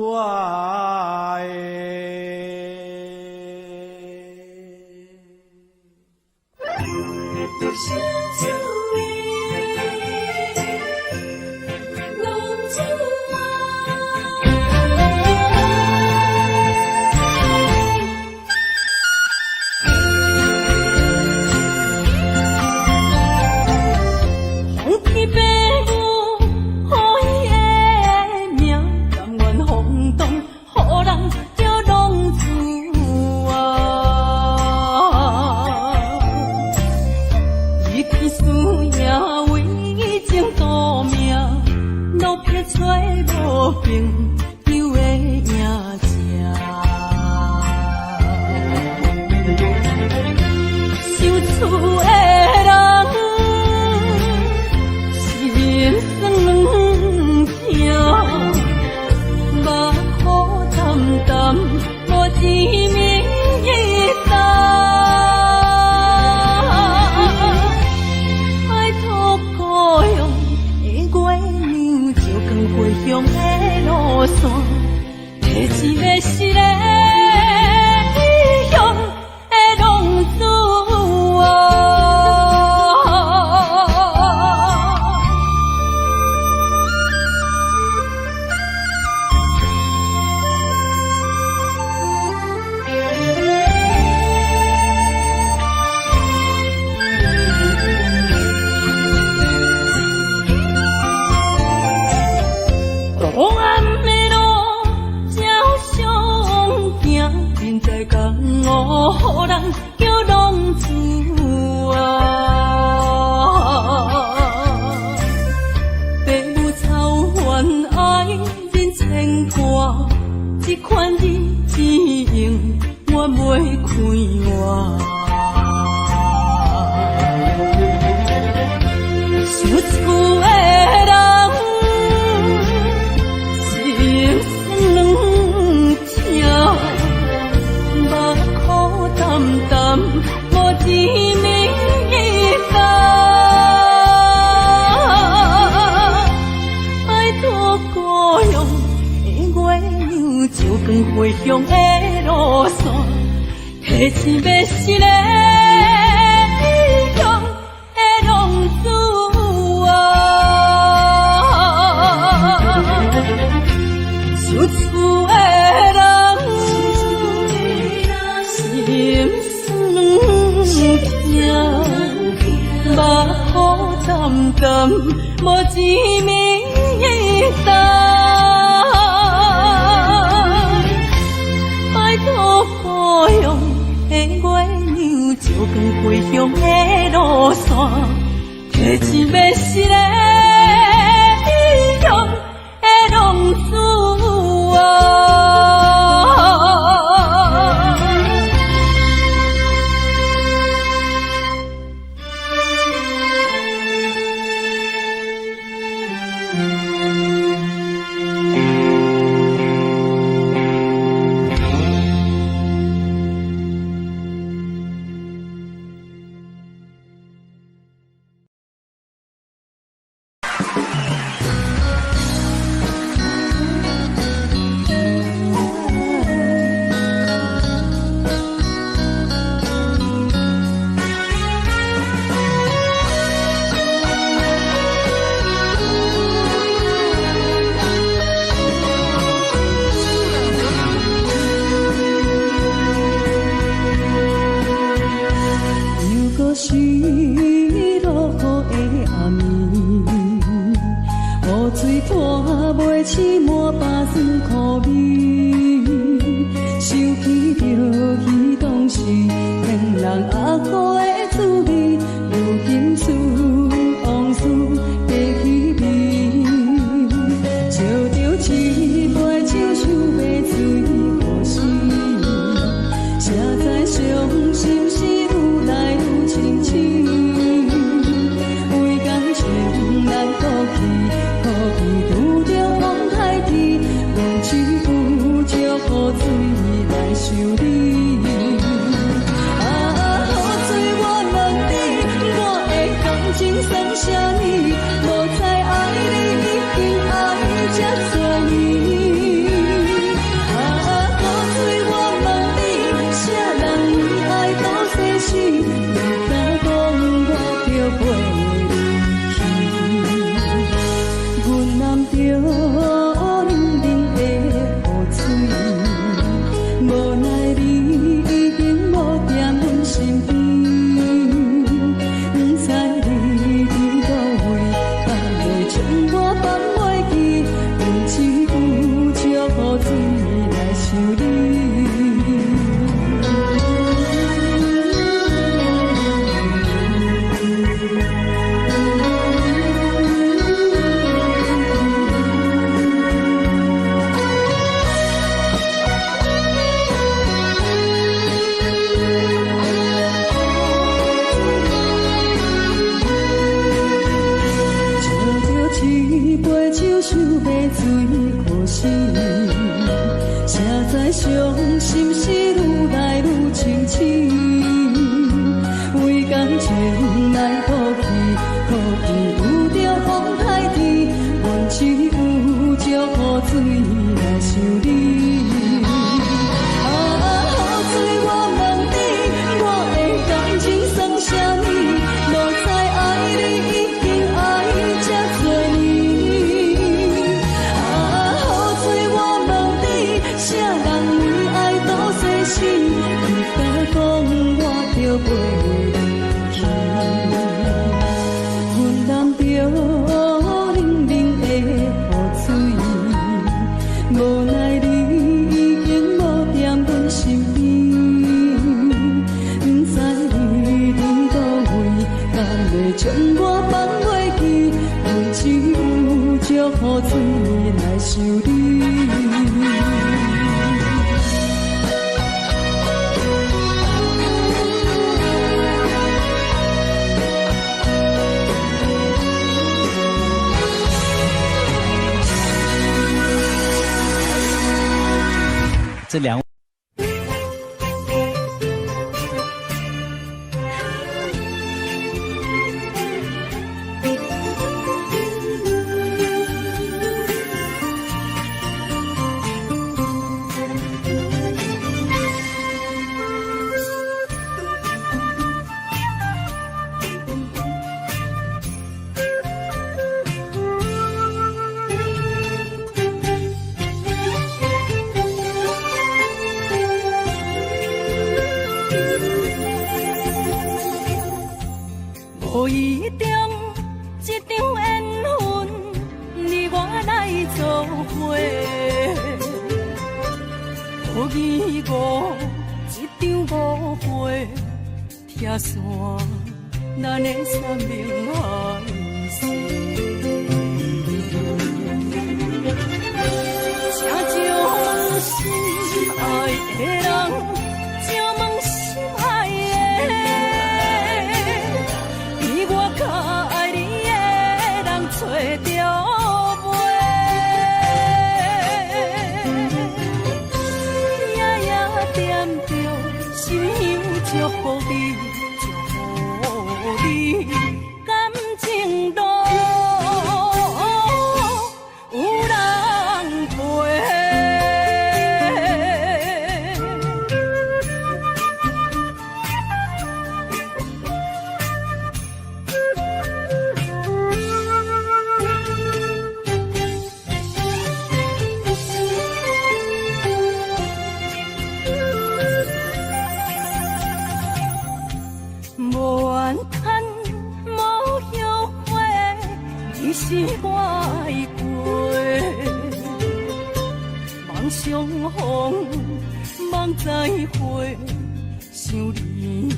[SPEAKER 1] 风天白雾，予伊的名，甘愿风动，予人叫浪子啊！一片树叶为情赌命，路撇出无朋友的影子。受厝的人，心酸软痛，目苦淡淡，无知名一担。爱托孤勇的月亮，照光回乡的路线，提一个是个异乡的浪子啊！黑暗的路，照相行，人在江湖，予人叫浪子啊！父母操怨爱人牵挂，这款日子用我袂开活。受厝的人，心酸软痛，目苦淡淡，无知名一担。爱托孤勇的月亮，照光回乡的路线，提醒要是个异乡的浪子啊！受厝的人，心酸软痛，目苦淡淡，无知名一担。爱托孤勇的月亮，照光回乡的路线，提醒要是个痴满巴酸苦味，想起着彼当时骗人压苦的滋味，如今思往事加稀微，笑着一杯酒想要醉过时，谁知伤心事愈来愈清醒，为感情来哭泣，哭泣拄着风台天，忘记有借雨水来修理。情算啥呢？无知爱你已经爱这多年。雨水我问你，啥人为爱到世死？你敢讲我着陪你去？阮揽着冷冷的雨水，无奈你已经无踮阮身边。伤心事愈来愈清醒，为感情来哭泣，哭泣有着风台天，阮只有借雨水来修理。雨水我问你，我的感情算啥呢？无知爱你已经爱这多年。雨水我问你，啥人？你敢讲我着陪你去？阮揽着冷冷的雨水，无奈你已经无踮阮身边，不知你伫倒位，敢会将我放袂记？阮只有借雨水来修理。
[SPEAKER 6] 这两
[SPEAKER 1] 无意中一场缘分，你我来作伙。无意误一场误会，拆散咱的三明海誓。请将心爱的人，请问心爱的。较爱你的人找着袂，夜夜惦着心香祝福你，祝福你感情路有人陪。是我的过，人相逢，梦再会，想你，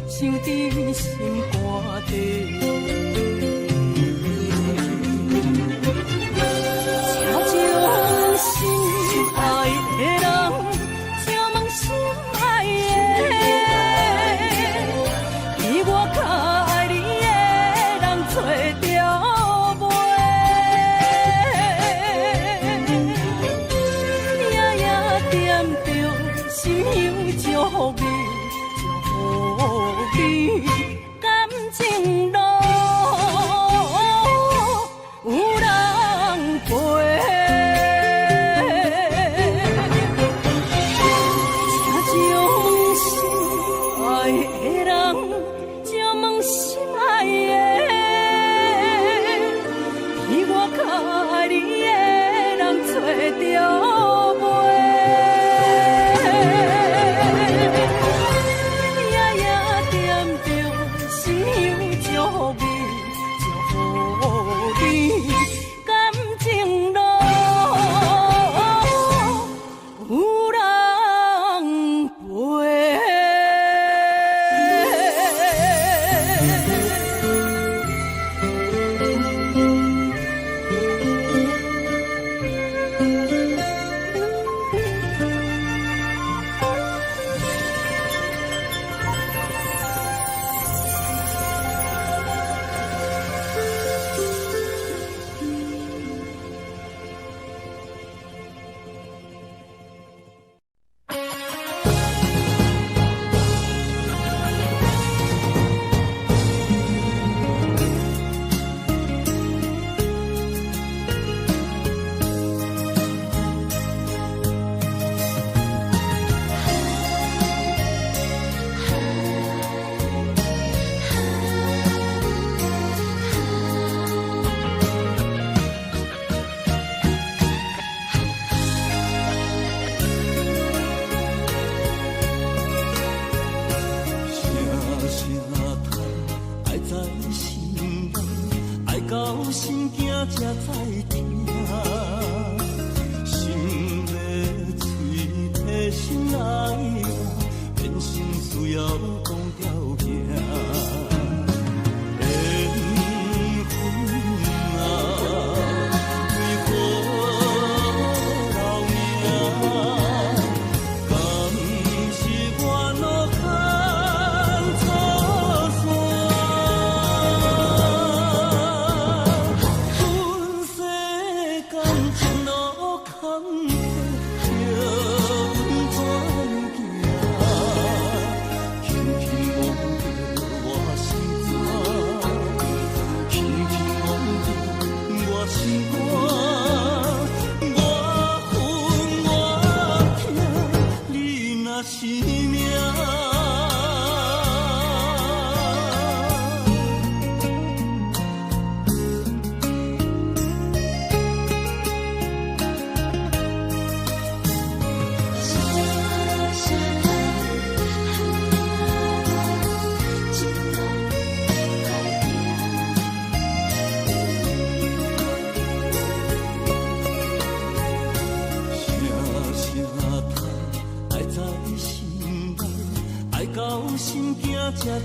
[SPEAKER 1] 想伫心肝底。请将心爱的人，请问心爱的，比我较爱你的人找着袂？夜夜惦着心香祝福你，祝福你感情路有人陪。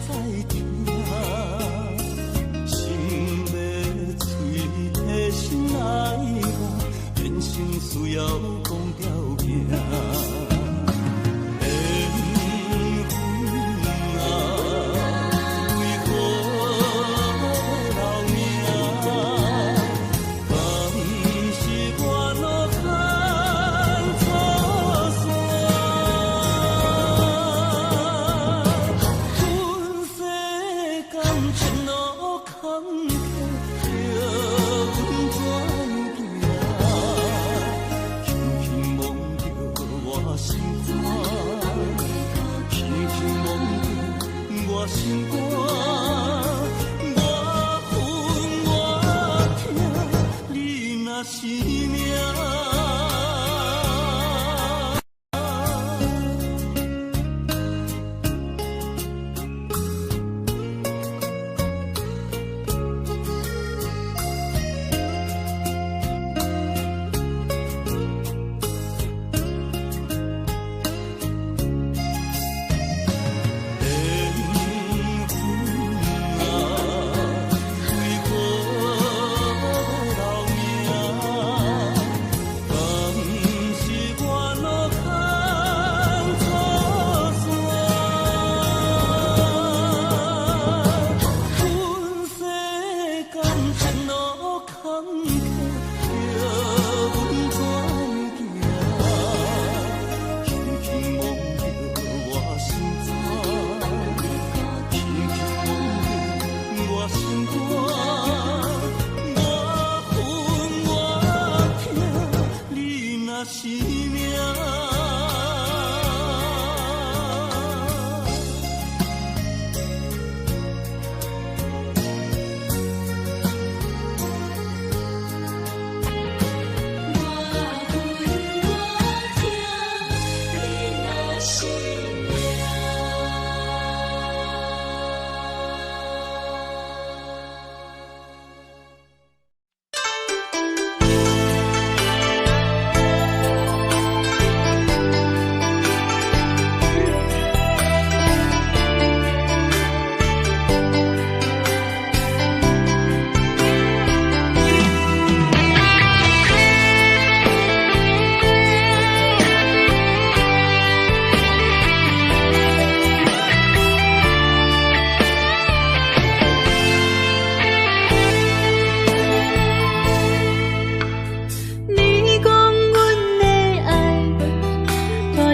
[SPEAKER 3] 才知听，心要碎的心爱我，人生需要讲条行。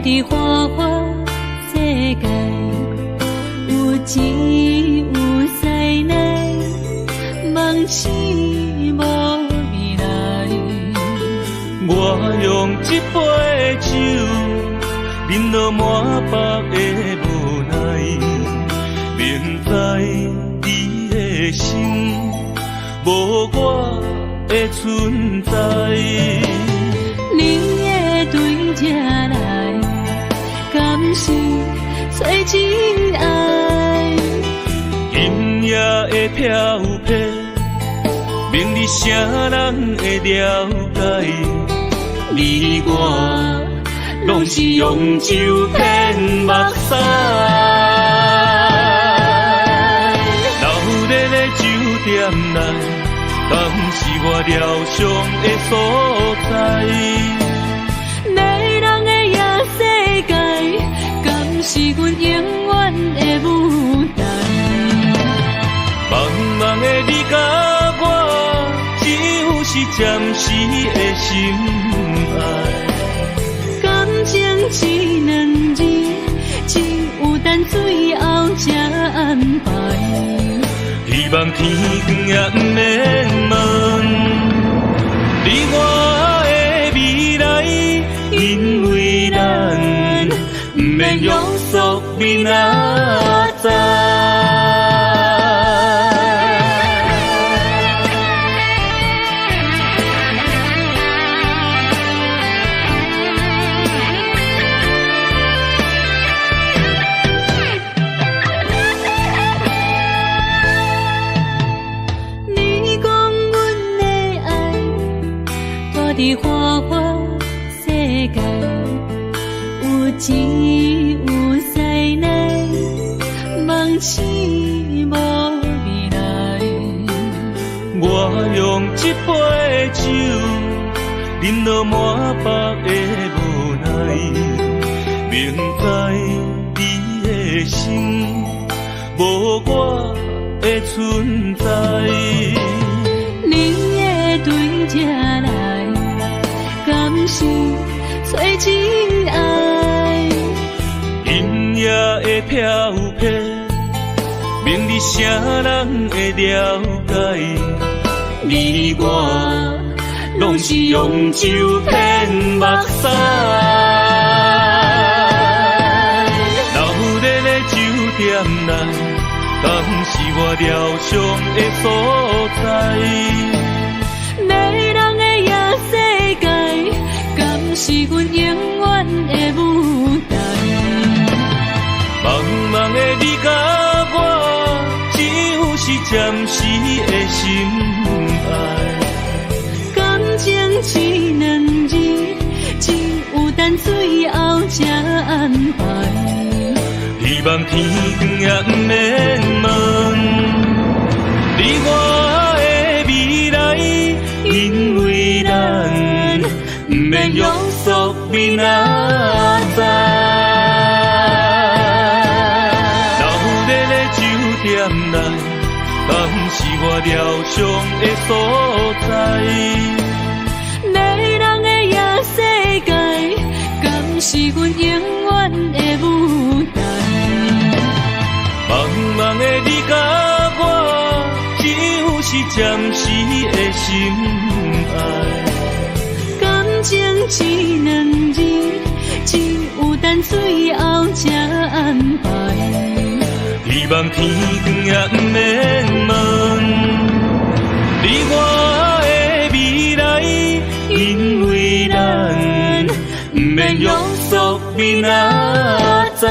[SPEAKER 1] 伫花花世界，有钱有势来，梦醒无未来。
[SPEAKER 3] 我用一杯酒，饮落满腹的无奈，明知伊的心无我的存在。
[SPEAKER 1] 你的对这来，敢是找真爱？
[SPEAKER 3] 音乐的飘飘，明日啥人会了解？你我拢是用酒骗目屎，流热的酒店内，敢是我疗伤的所在？
[SPEAKER 1] 迷人的夜世界，敢是阮永远的舞台？
[SPEAKER 3] 茫茫的你甲我，只有是暂时的心爱。
[SPEAKER 1] 感情只两字，只有等最后才安排。
[SPEAKER 3] 希望天光也不免问你我的未来，因为咱不免约束明仔载。伫花花世界，有钱有势来，梦醒无未来。我用一杯酒，饮落满腹的无奈，明知伊的心无我的存在。
[SPEAKER 1] 你的对这来，敢是找真爱？
[SPEAKER 3] 音乐的飘飘，明日啥人会了解？你我拢是用酒骗目屎，流热的酒店内，敢是我疗伤的所在？
[SPEAKER 1] 迷人的夜世界，敢是阮永远的舞台？
[SPEAKER 3] 茫茫的你甲我，只有是暂时的心爱。
[SPEAKER 1] 感情只两字，只有等最后才安排。
[SPEAKER 3] 希望天光也不免问你我的未来，因为咱不免约束明仔载。流热的酒店内，敢是我疗伤的所在？
[SPEAKER 1] 迷人的夜世界，敢是阮永远的舞台？
[SPEAKER 3] 茫茫的你甲我，只有是暂时的心爱。
[SPEAKER 1] 感情只两字，只有等最后才安排。
[SPEAKER 3] 希望天光也不免问你我的未来，因为咱不免约束明仔载。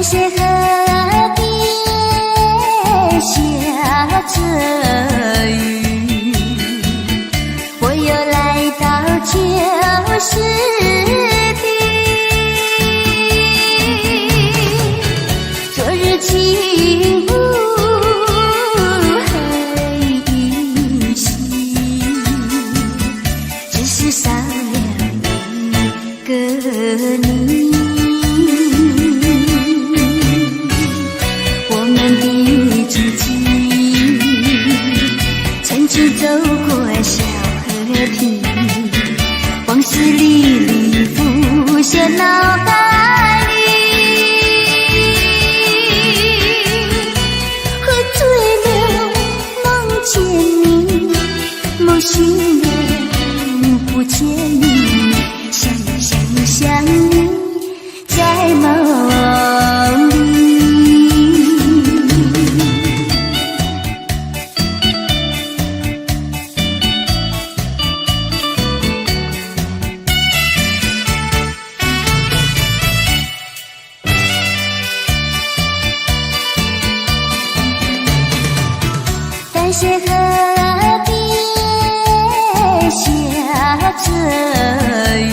[SPEAKER 1] 谢河边下着雨，我又来到旧时地。昨日轻雾黑依稀，只是少了一个你。走过小河堤，往事历历浮现脑海里。喝醉了，梦见你，梦醒了，不见你，想你，在梦里。谢河边下着雨，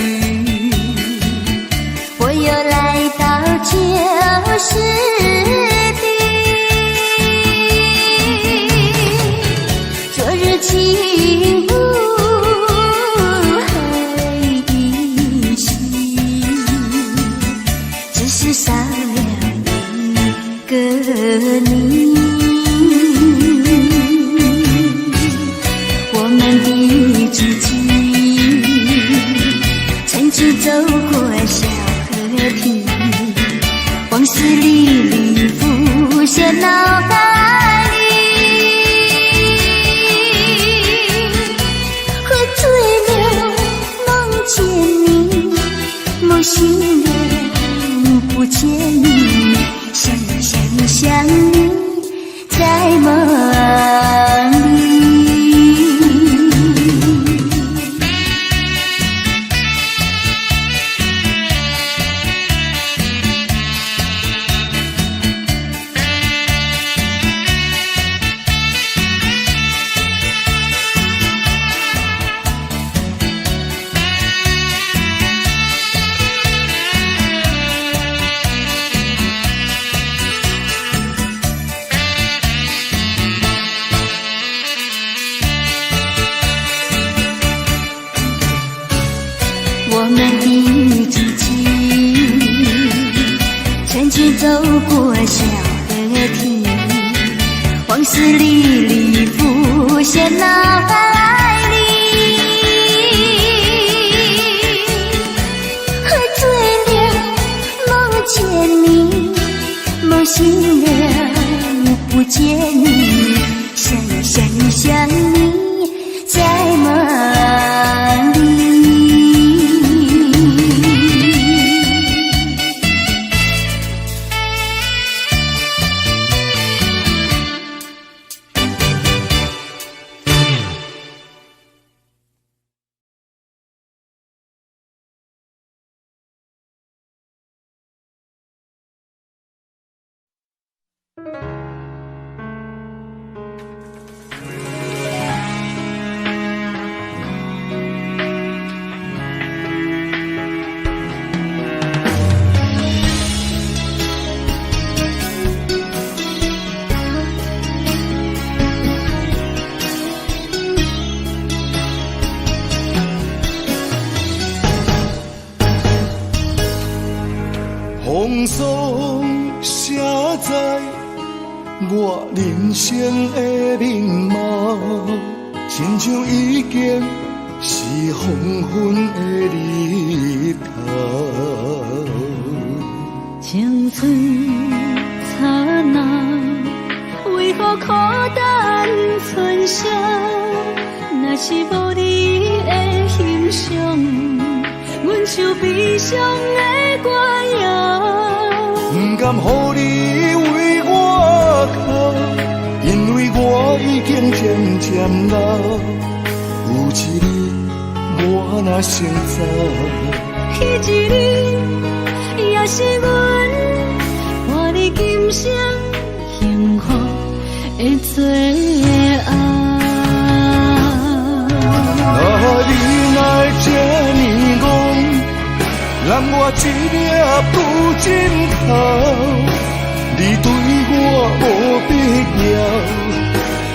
[SPEAKER 1] 我又来到旧时地。昨日轻雾黑依稀，只是少了一个你。走过小河堤，往事历历浮现脑海里。喝醉了，梦见你，梦醒了，不见你，想你，在梦里。我们的知己，曾经走过小河堤，往事历历浮现脑海里。喝醉了，梦见你，梦醒了，不见你，想你，在梦里。
[SPEAKER 2] 风霜写在我人生的面貌，亲像已经是黄昏的日头。
[SPEAKER 1] 青春刹那，为何孤单存剩？若是无你的欣赏，阮就悲伤的歌谣。
[SPEAKER 2] 不甘予你为我哭，因为我已经渐渐老。有一日我若先走，
[SPEAKER 1] 彼一日也是阮活生幸福的做爱。
[SPEAKER 2] 啊，你来这呢戆，揽我一粒不真头，你对我无必要，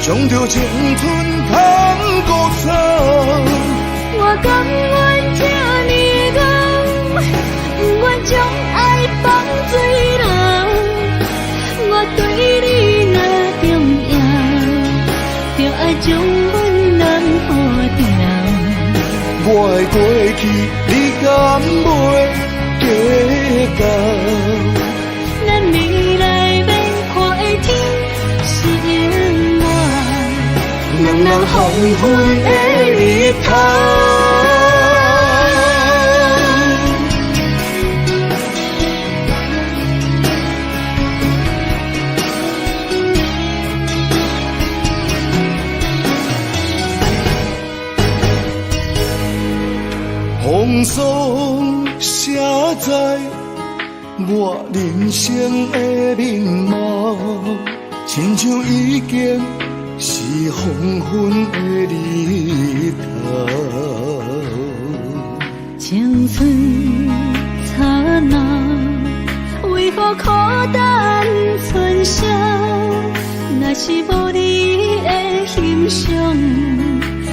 [SPEAKER 2] 将着青春通孤草。
[SPEAKER 1] 我甘愿这呢戆，不愿将爱放水流。我对你若重要，就爱将阮人抱牢。
[SPEAKER 2] 我的过去，你敢袂计较？
[SPEAKER 1] 咱未来免看的天是永远，
[SPEAKER 2] 人人黄昏的日头。风霜写在我人生的面貌，亲像已经是黄昏的日头。
[SPEAKER 1] 青春刹那，为何孤单春宵？若是无你的欣赏，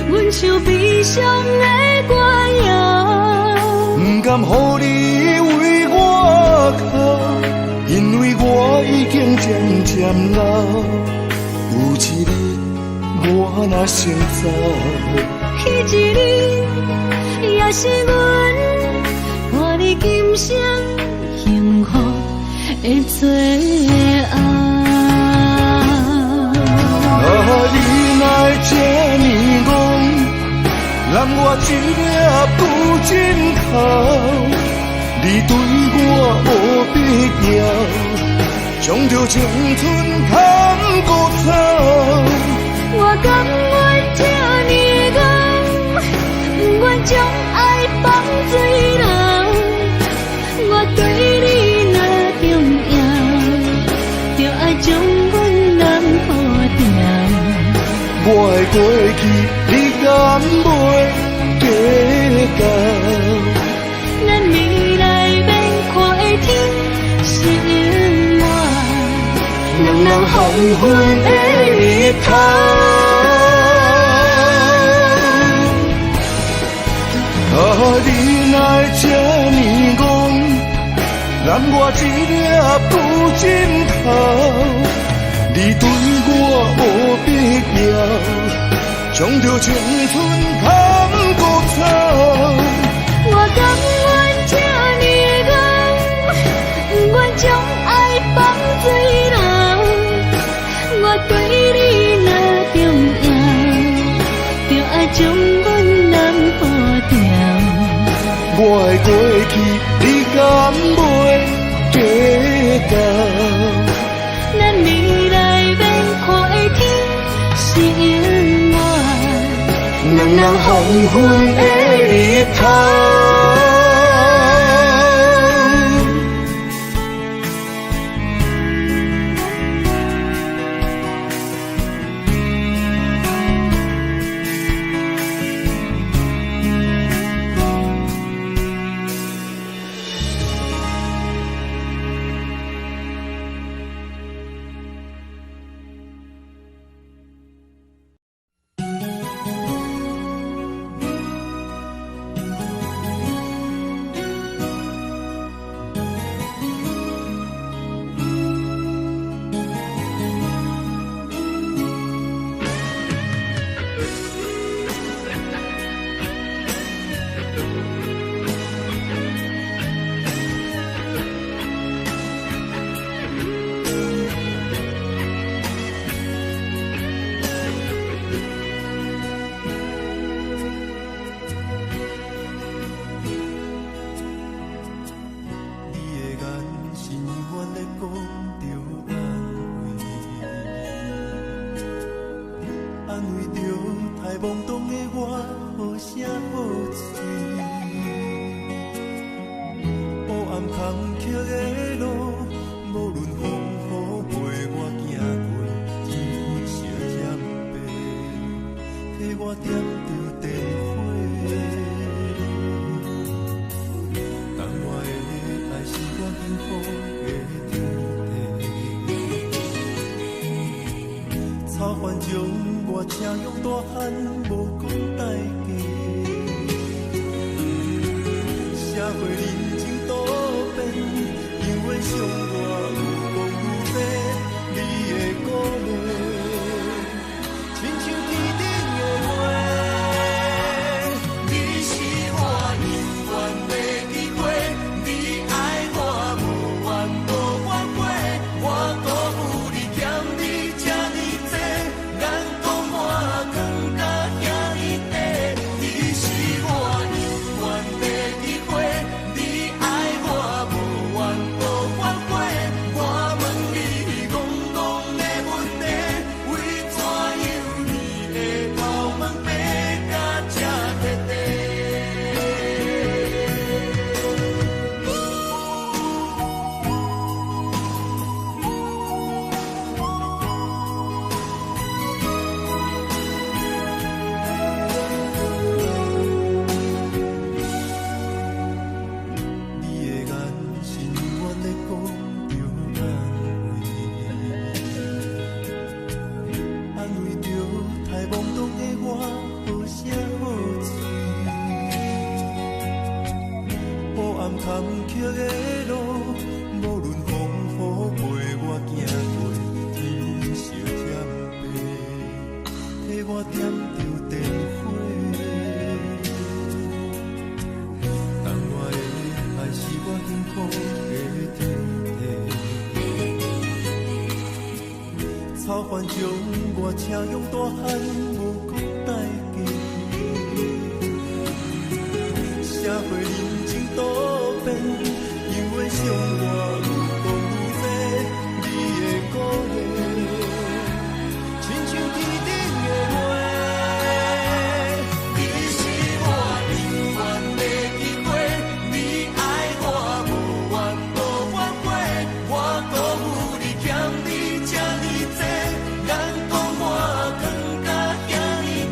[SPEAKER 1] 阮像悲伤的歌谣。
[SPEAKER 2] 不甘予你为我哭，因为我已经渐渐老。有一日我若先走，
[SPEAKER 1] 彼一日也是阮伴你今生幸福的做爱。
[SPEAKER 2] 啊，你来这呢戆，揽我一粒不真头，你对我无必要，将着青春通孤草。
[SPEAKER 1] 我甘愿这呢戆，不愿将爱放水流。我对你若重要，就爱将阮人抱牢。
[SPEAKER 2] 我的过去，你敢袂计较？
[SPEAKER 1] 咱未来免看的天是永远，
[SPEAKER 2] 人人黄昏的日头。啊，你来这呢戆，揽我一粒不真头。你对我无必要，将着青春通孤草。
[SPEAKER 1] 我甘愿这呢戆，不愿将爱放水流。我对你若重要，就爱将阮人抱牢。
[SPEAKER 2] 我的过去，你敢袂计较？
[SPEAKER 1] 咱未来免看的天是永远，
[SPEAKER 2] 人人黄昏的日头。
[SPEAKER 6] 坎坷的路，无论风雨
[SPEAKER 2] 将我请用大汉，无讲代价。社会人情多变，因为伤我有讲有多，你的鼓励，亲像天顶的花。你是我永远的机会，你爱我无怨无反悔，我辜负你欠你这呢多，眼光满更加惊伊地。你是我永远的机会，你爱我无怨无反悔，我问你戆戆的问题，为怎样你的头毛白甲这彻底？你的眼神永远在讲着安慰着太懵懂的我，好声好嘴。黑暗坎坷的路，无论风雨陪我行过，天烧添白，替我点着灯火。当我的爱是我幸福的天地，草原将我请用大汉，无讲代价。社会人情多变，因为伤我有讲有多，你的鼓励，亲像天顶的花。你是我永远的机会，你爱我无怨无反悔，我辜负你欠你这呢多，眼光满更加惊伊地。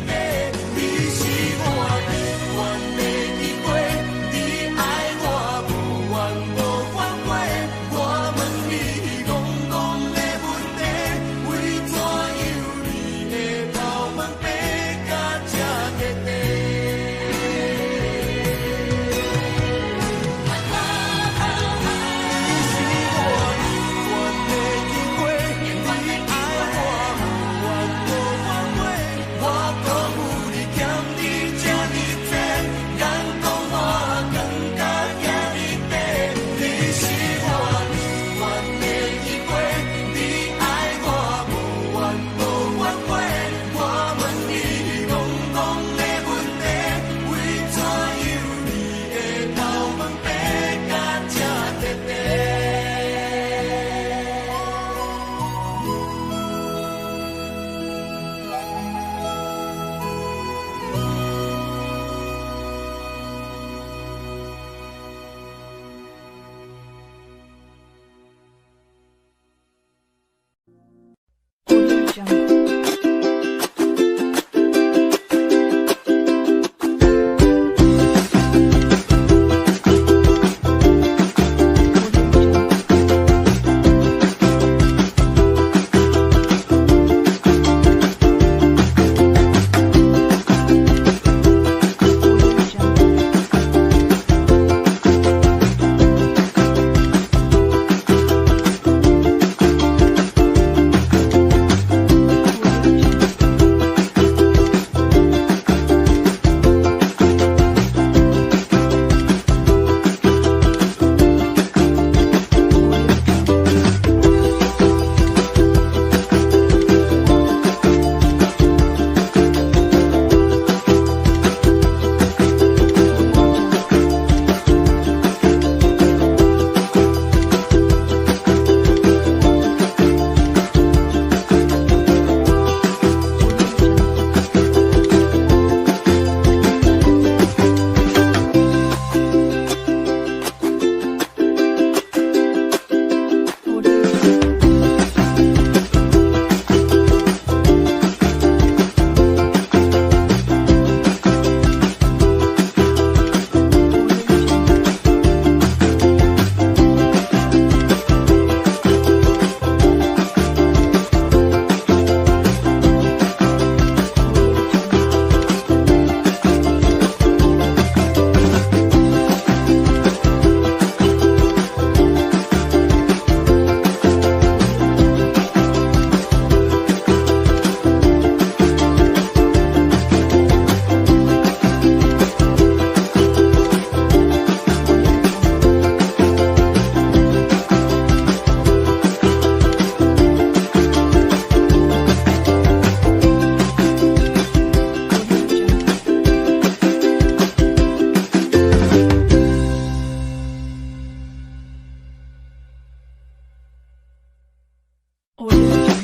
[SPEAKER 1] 我觉得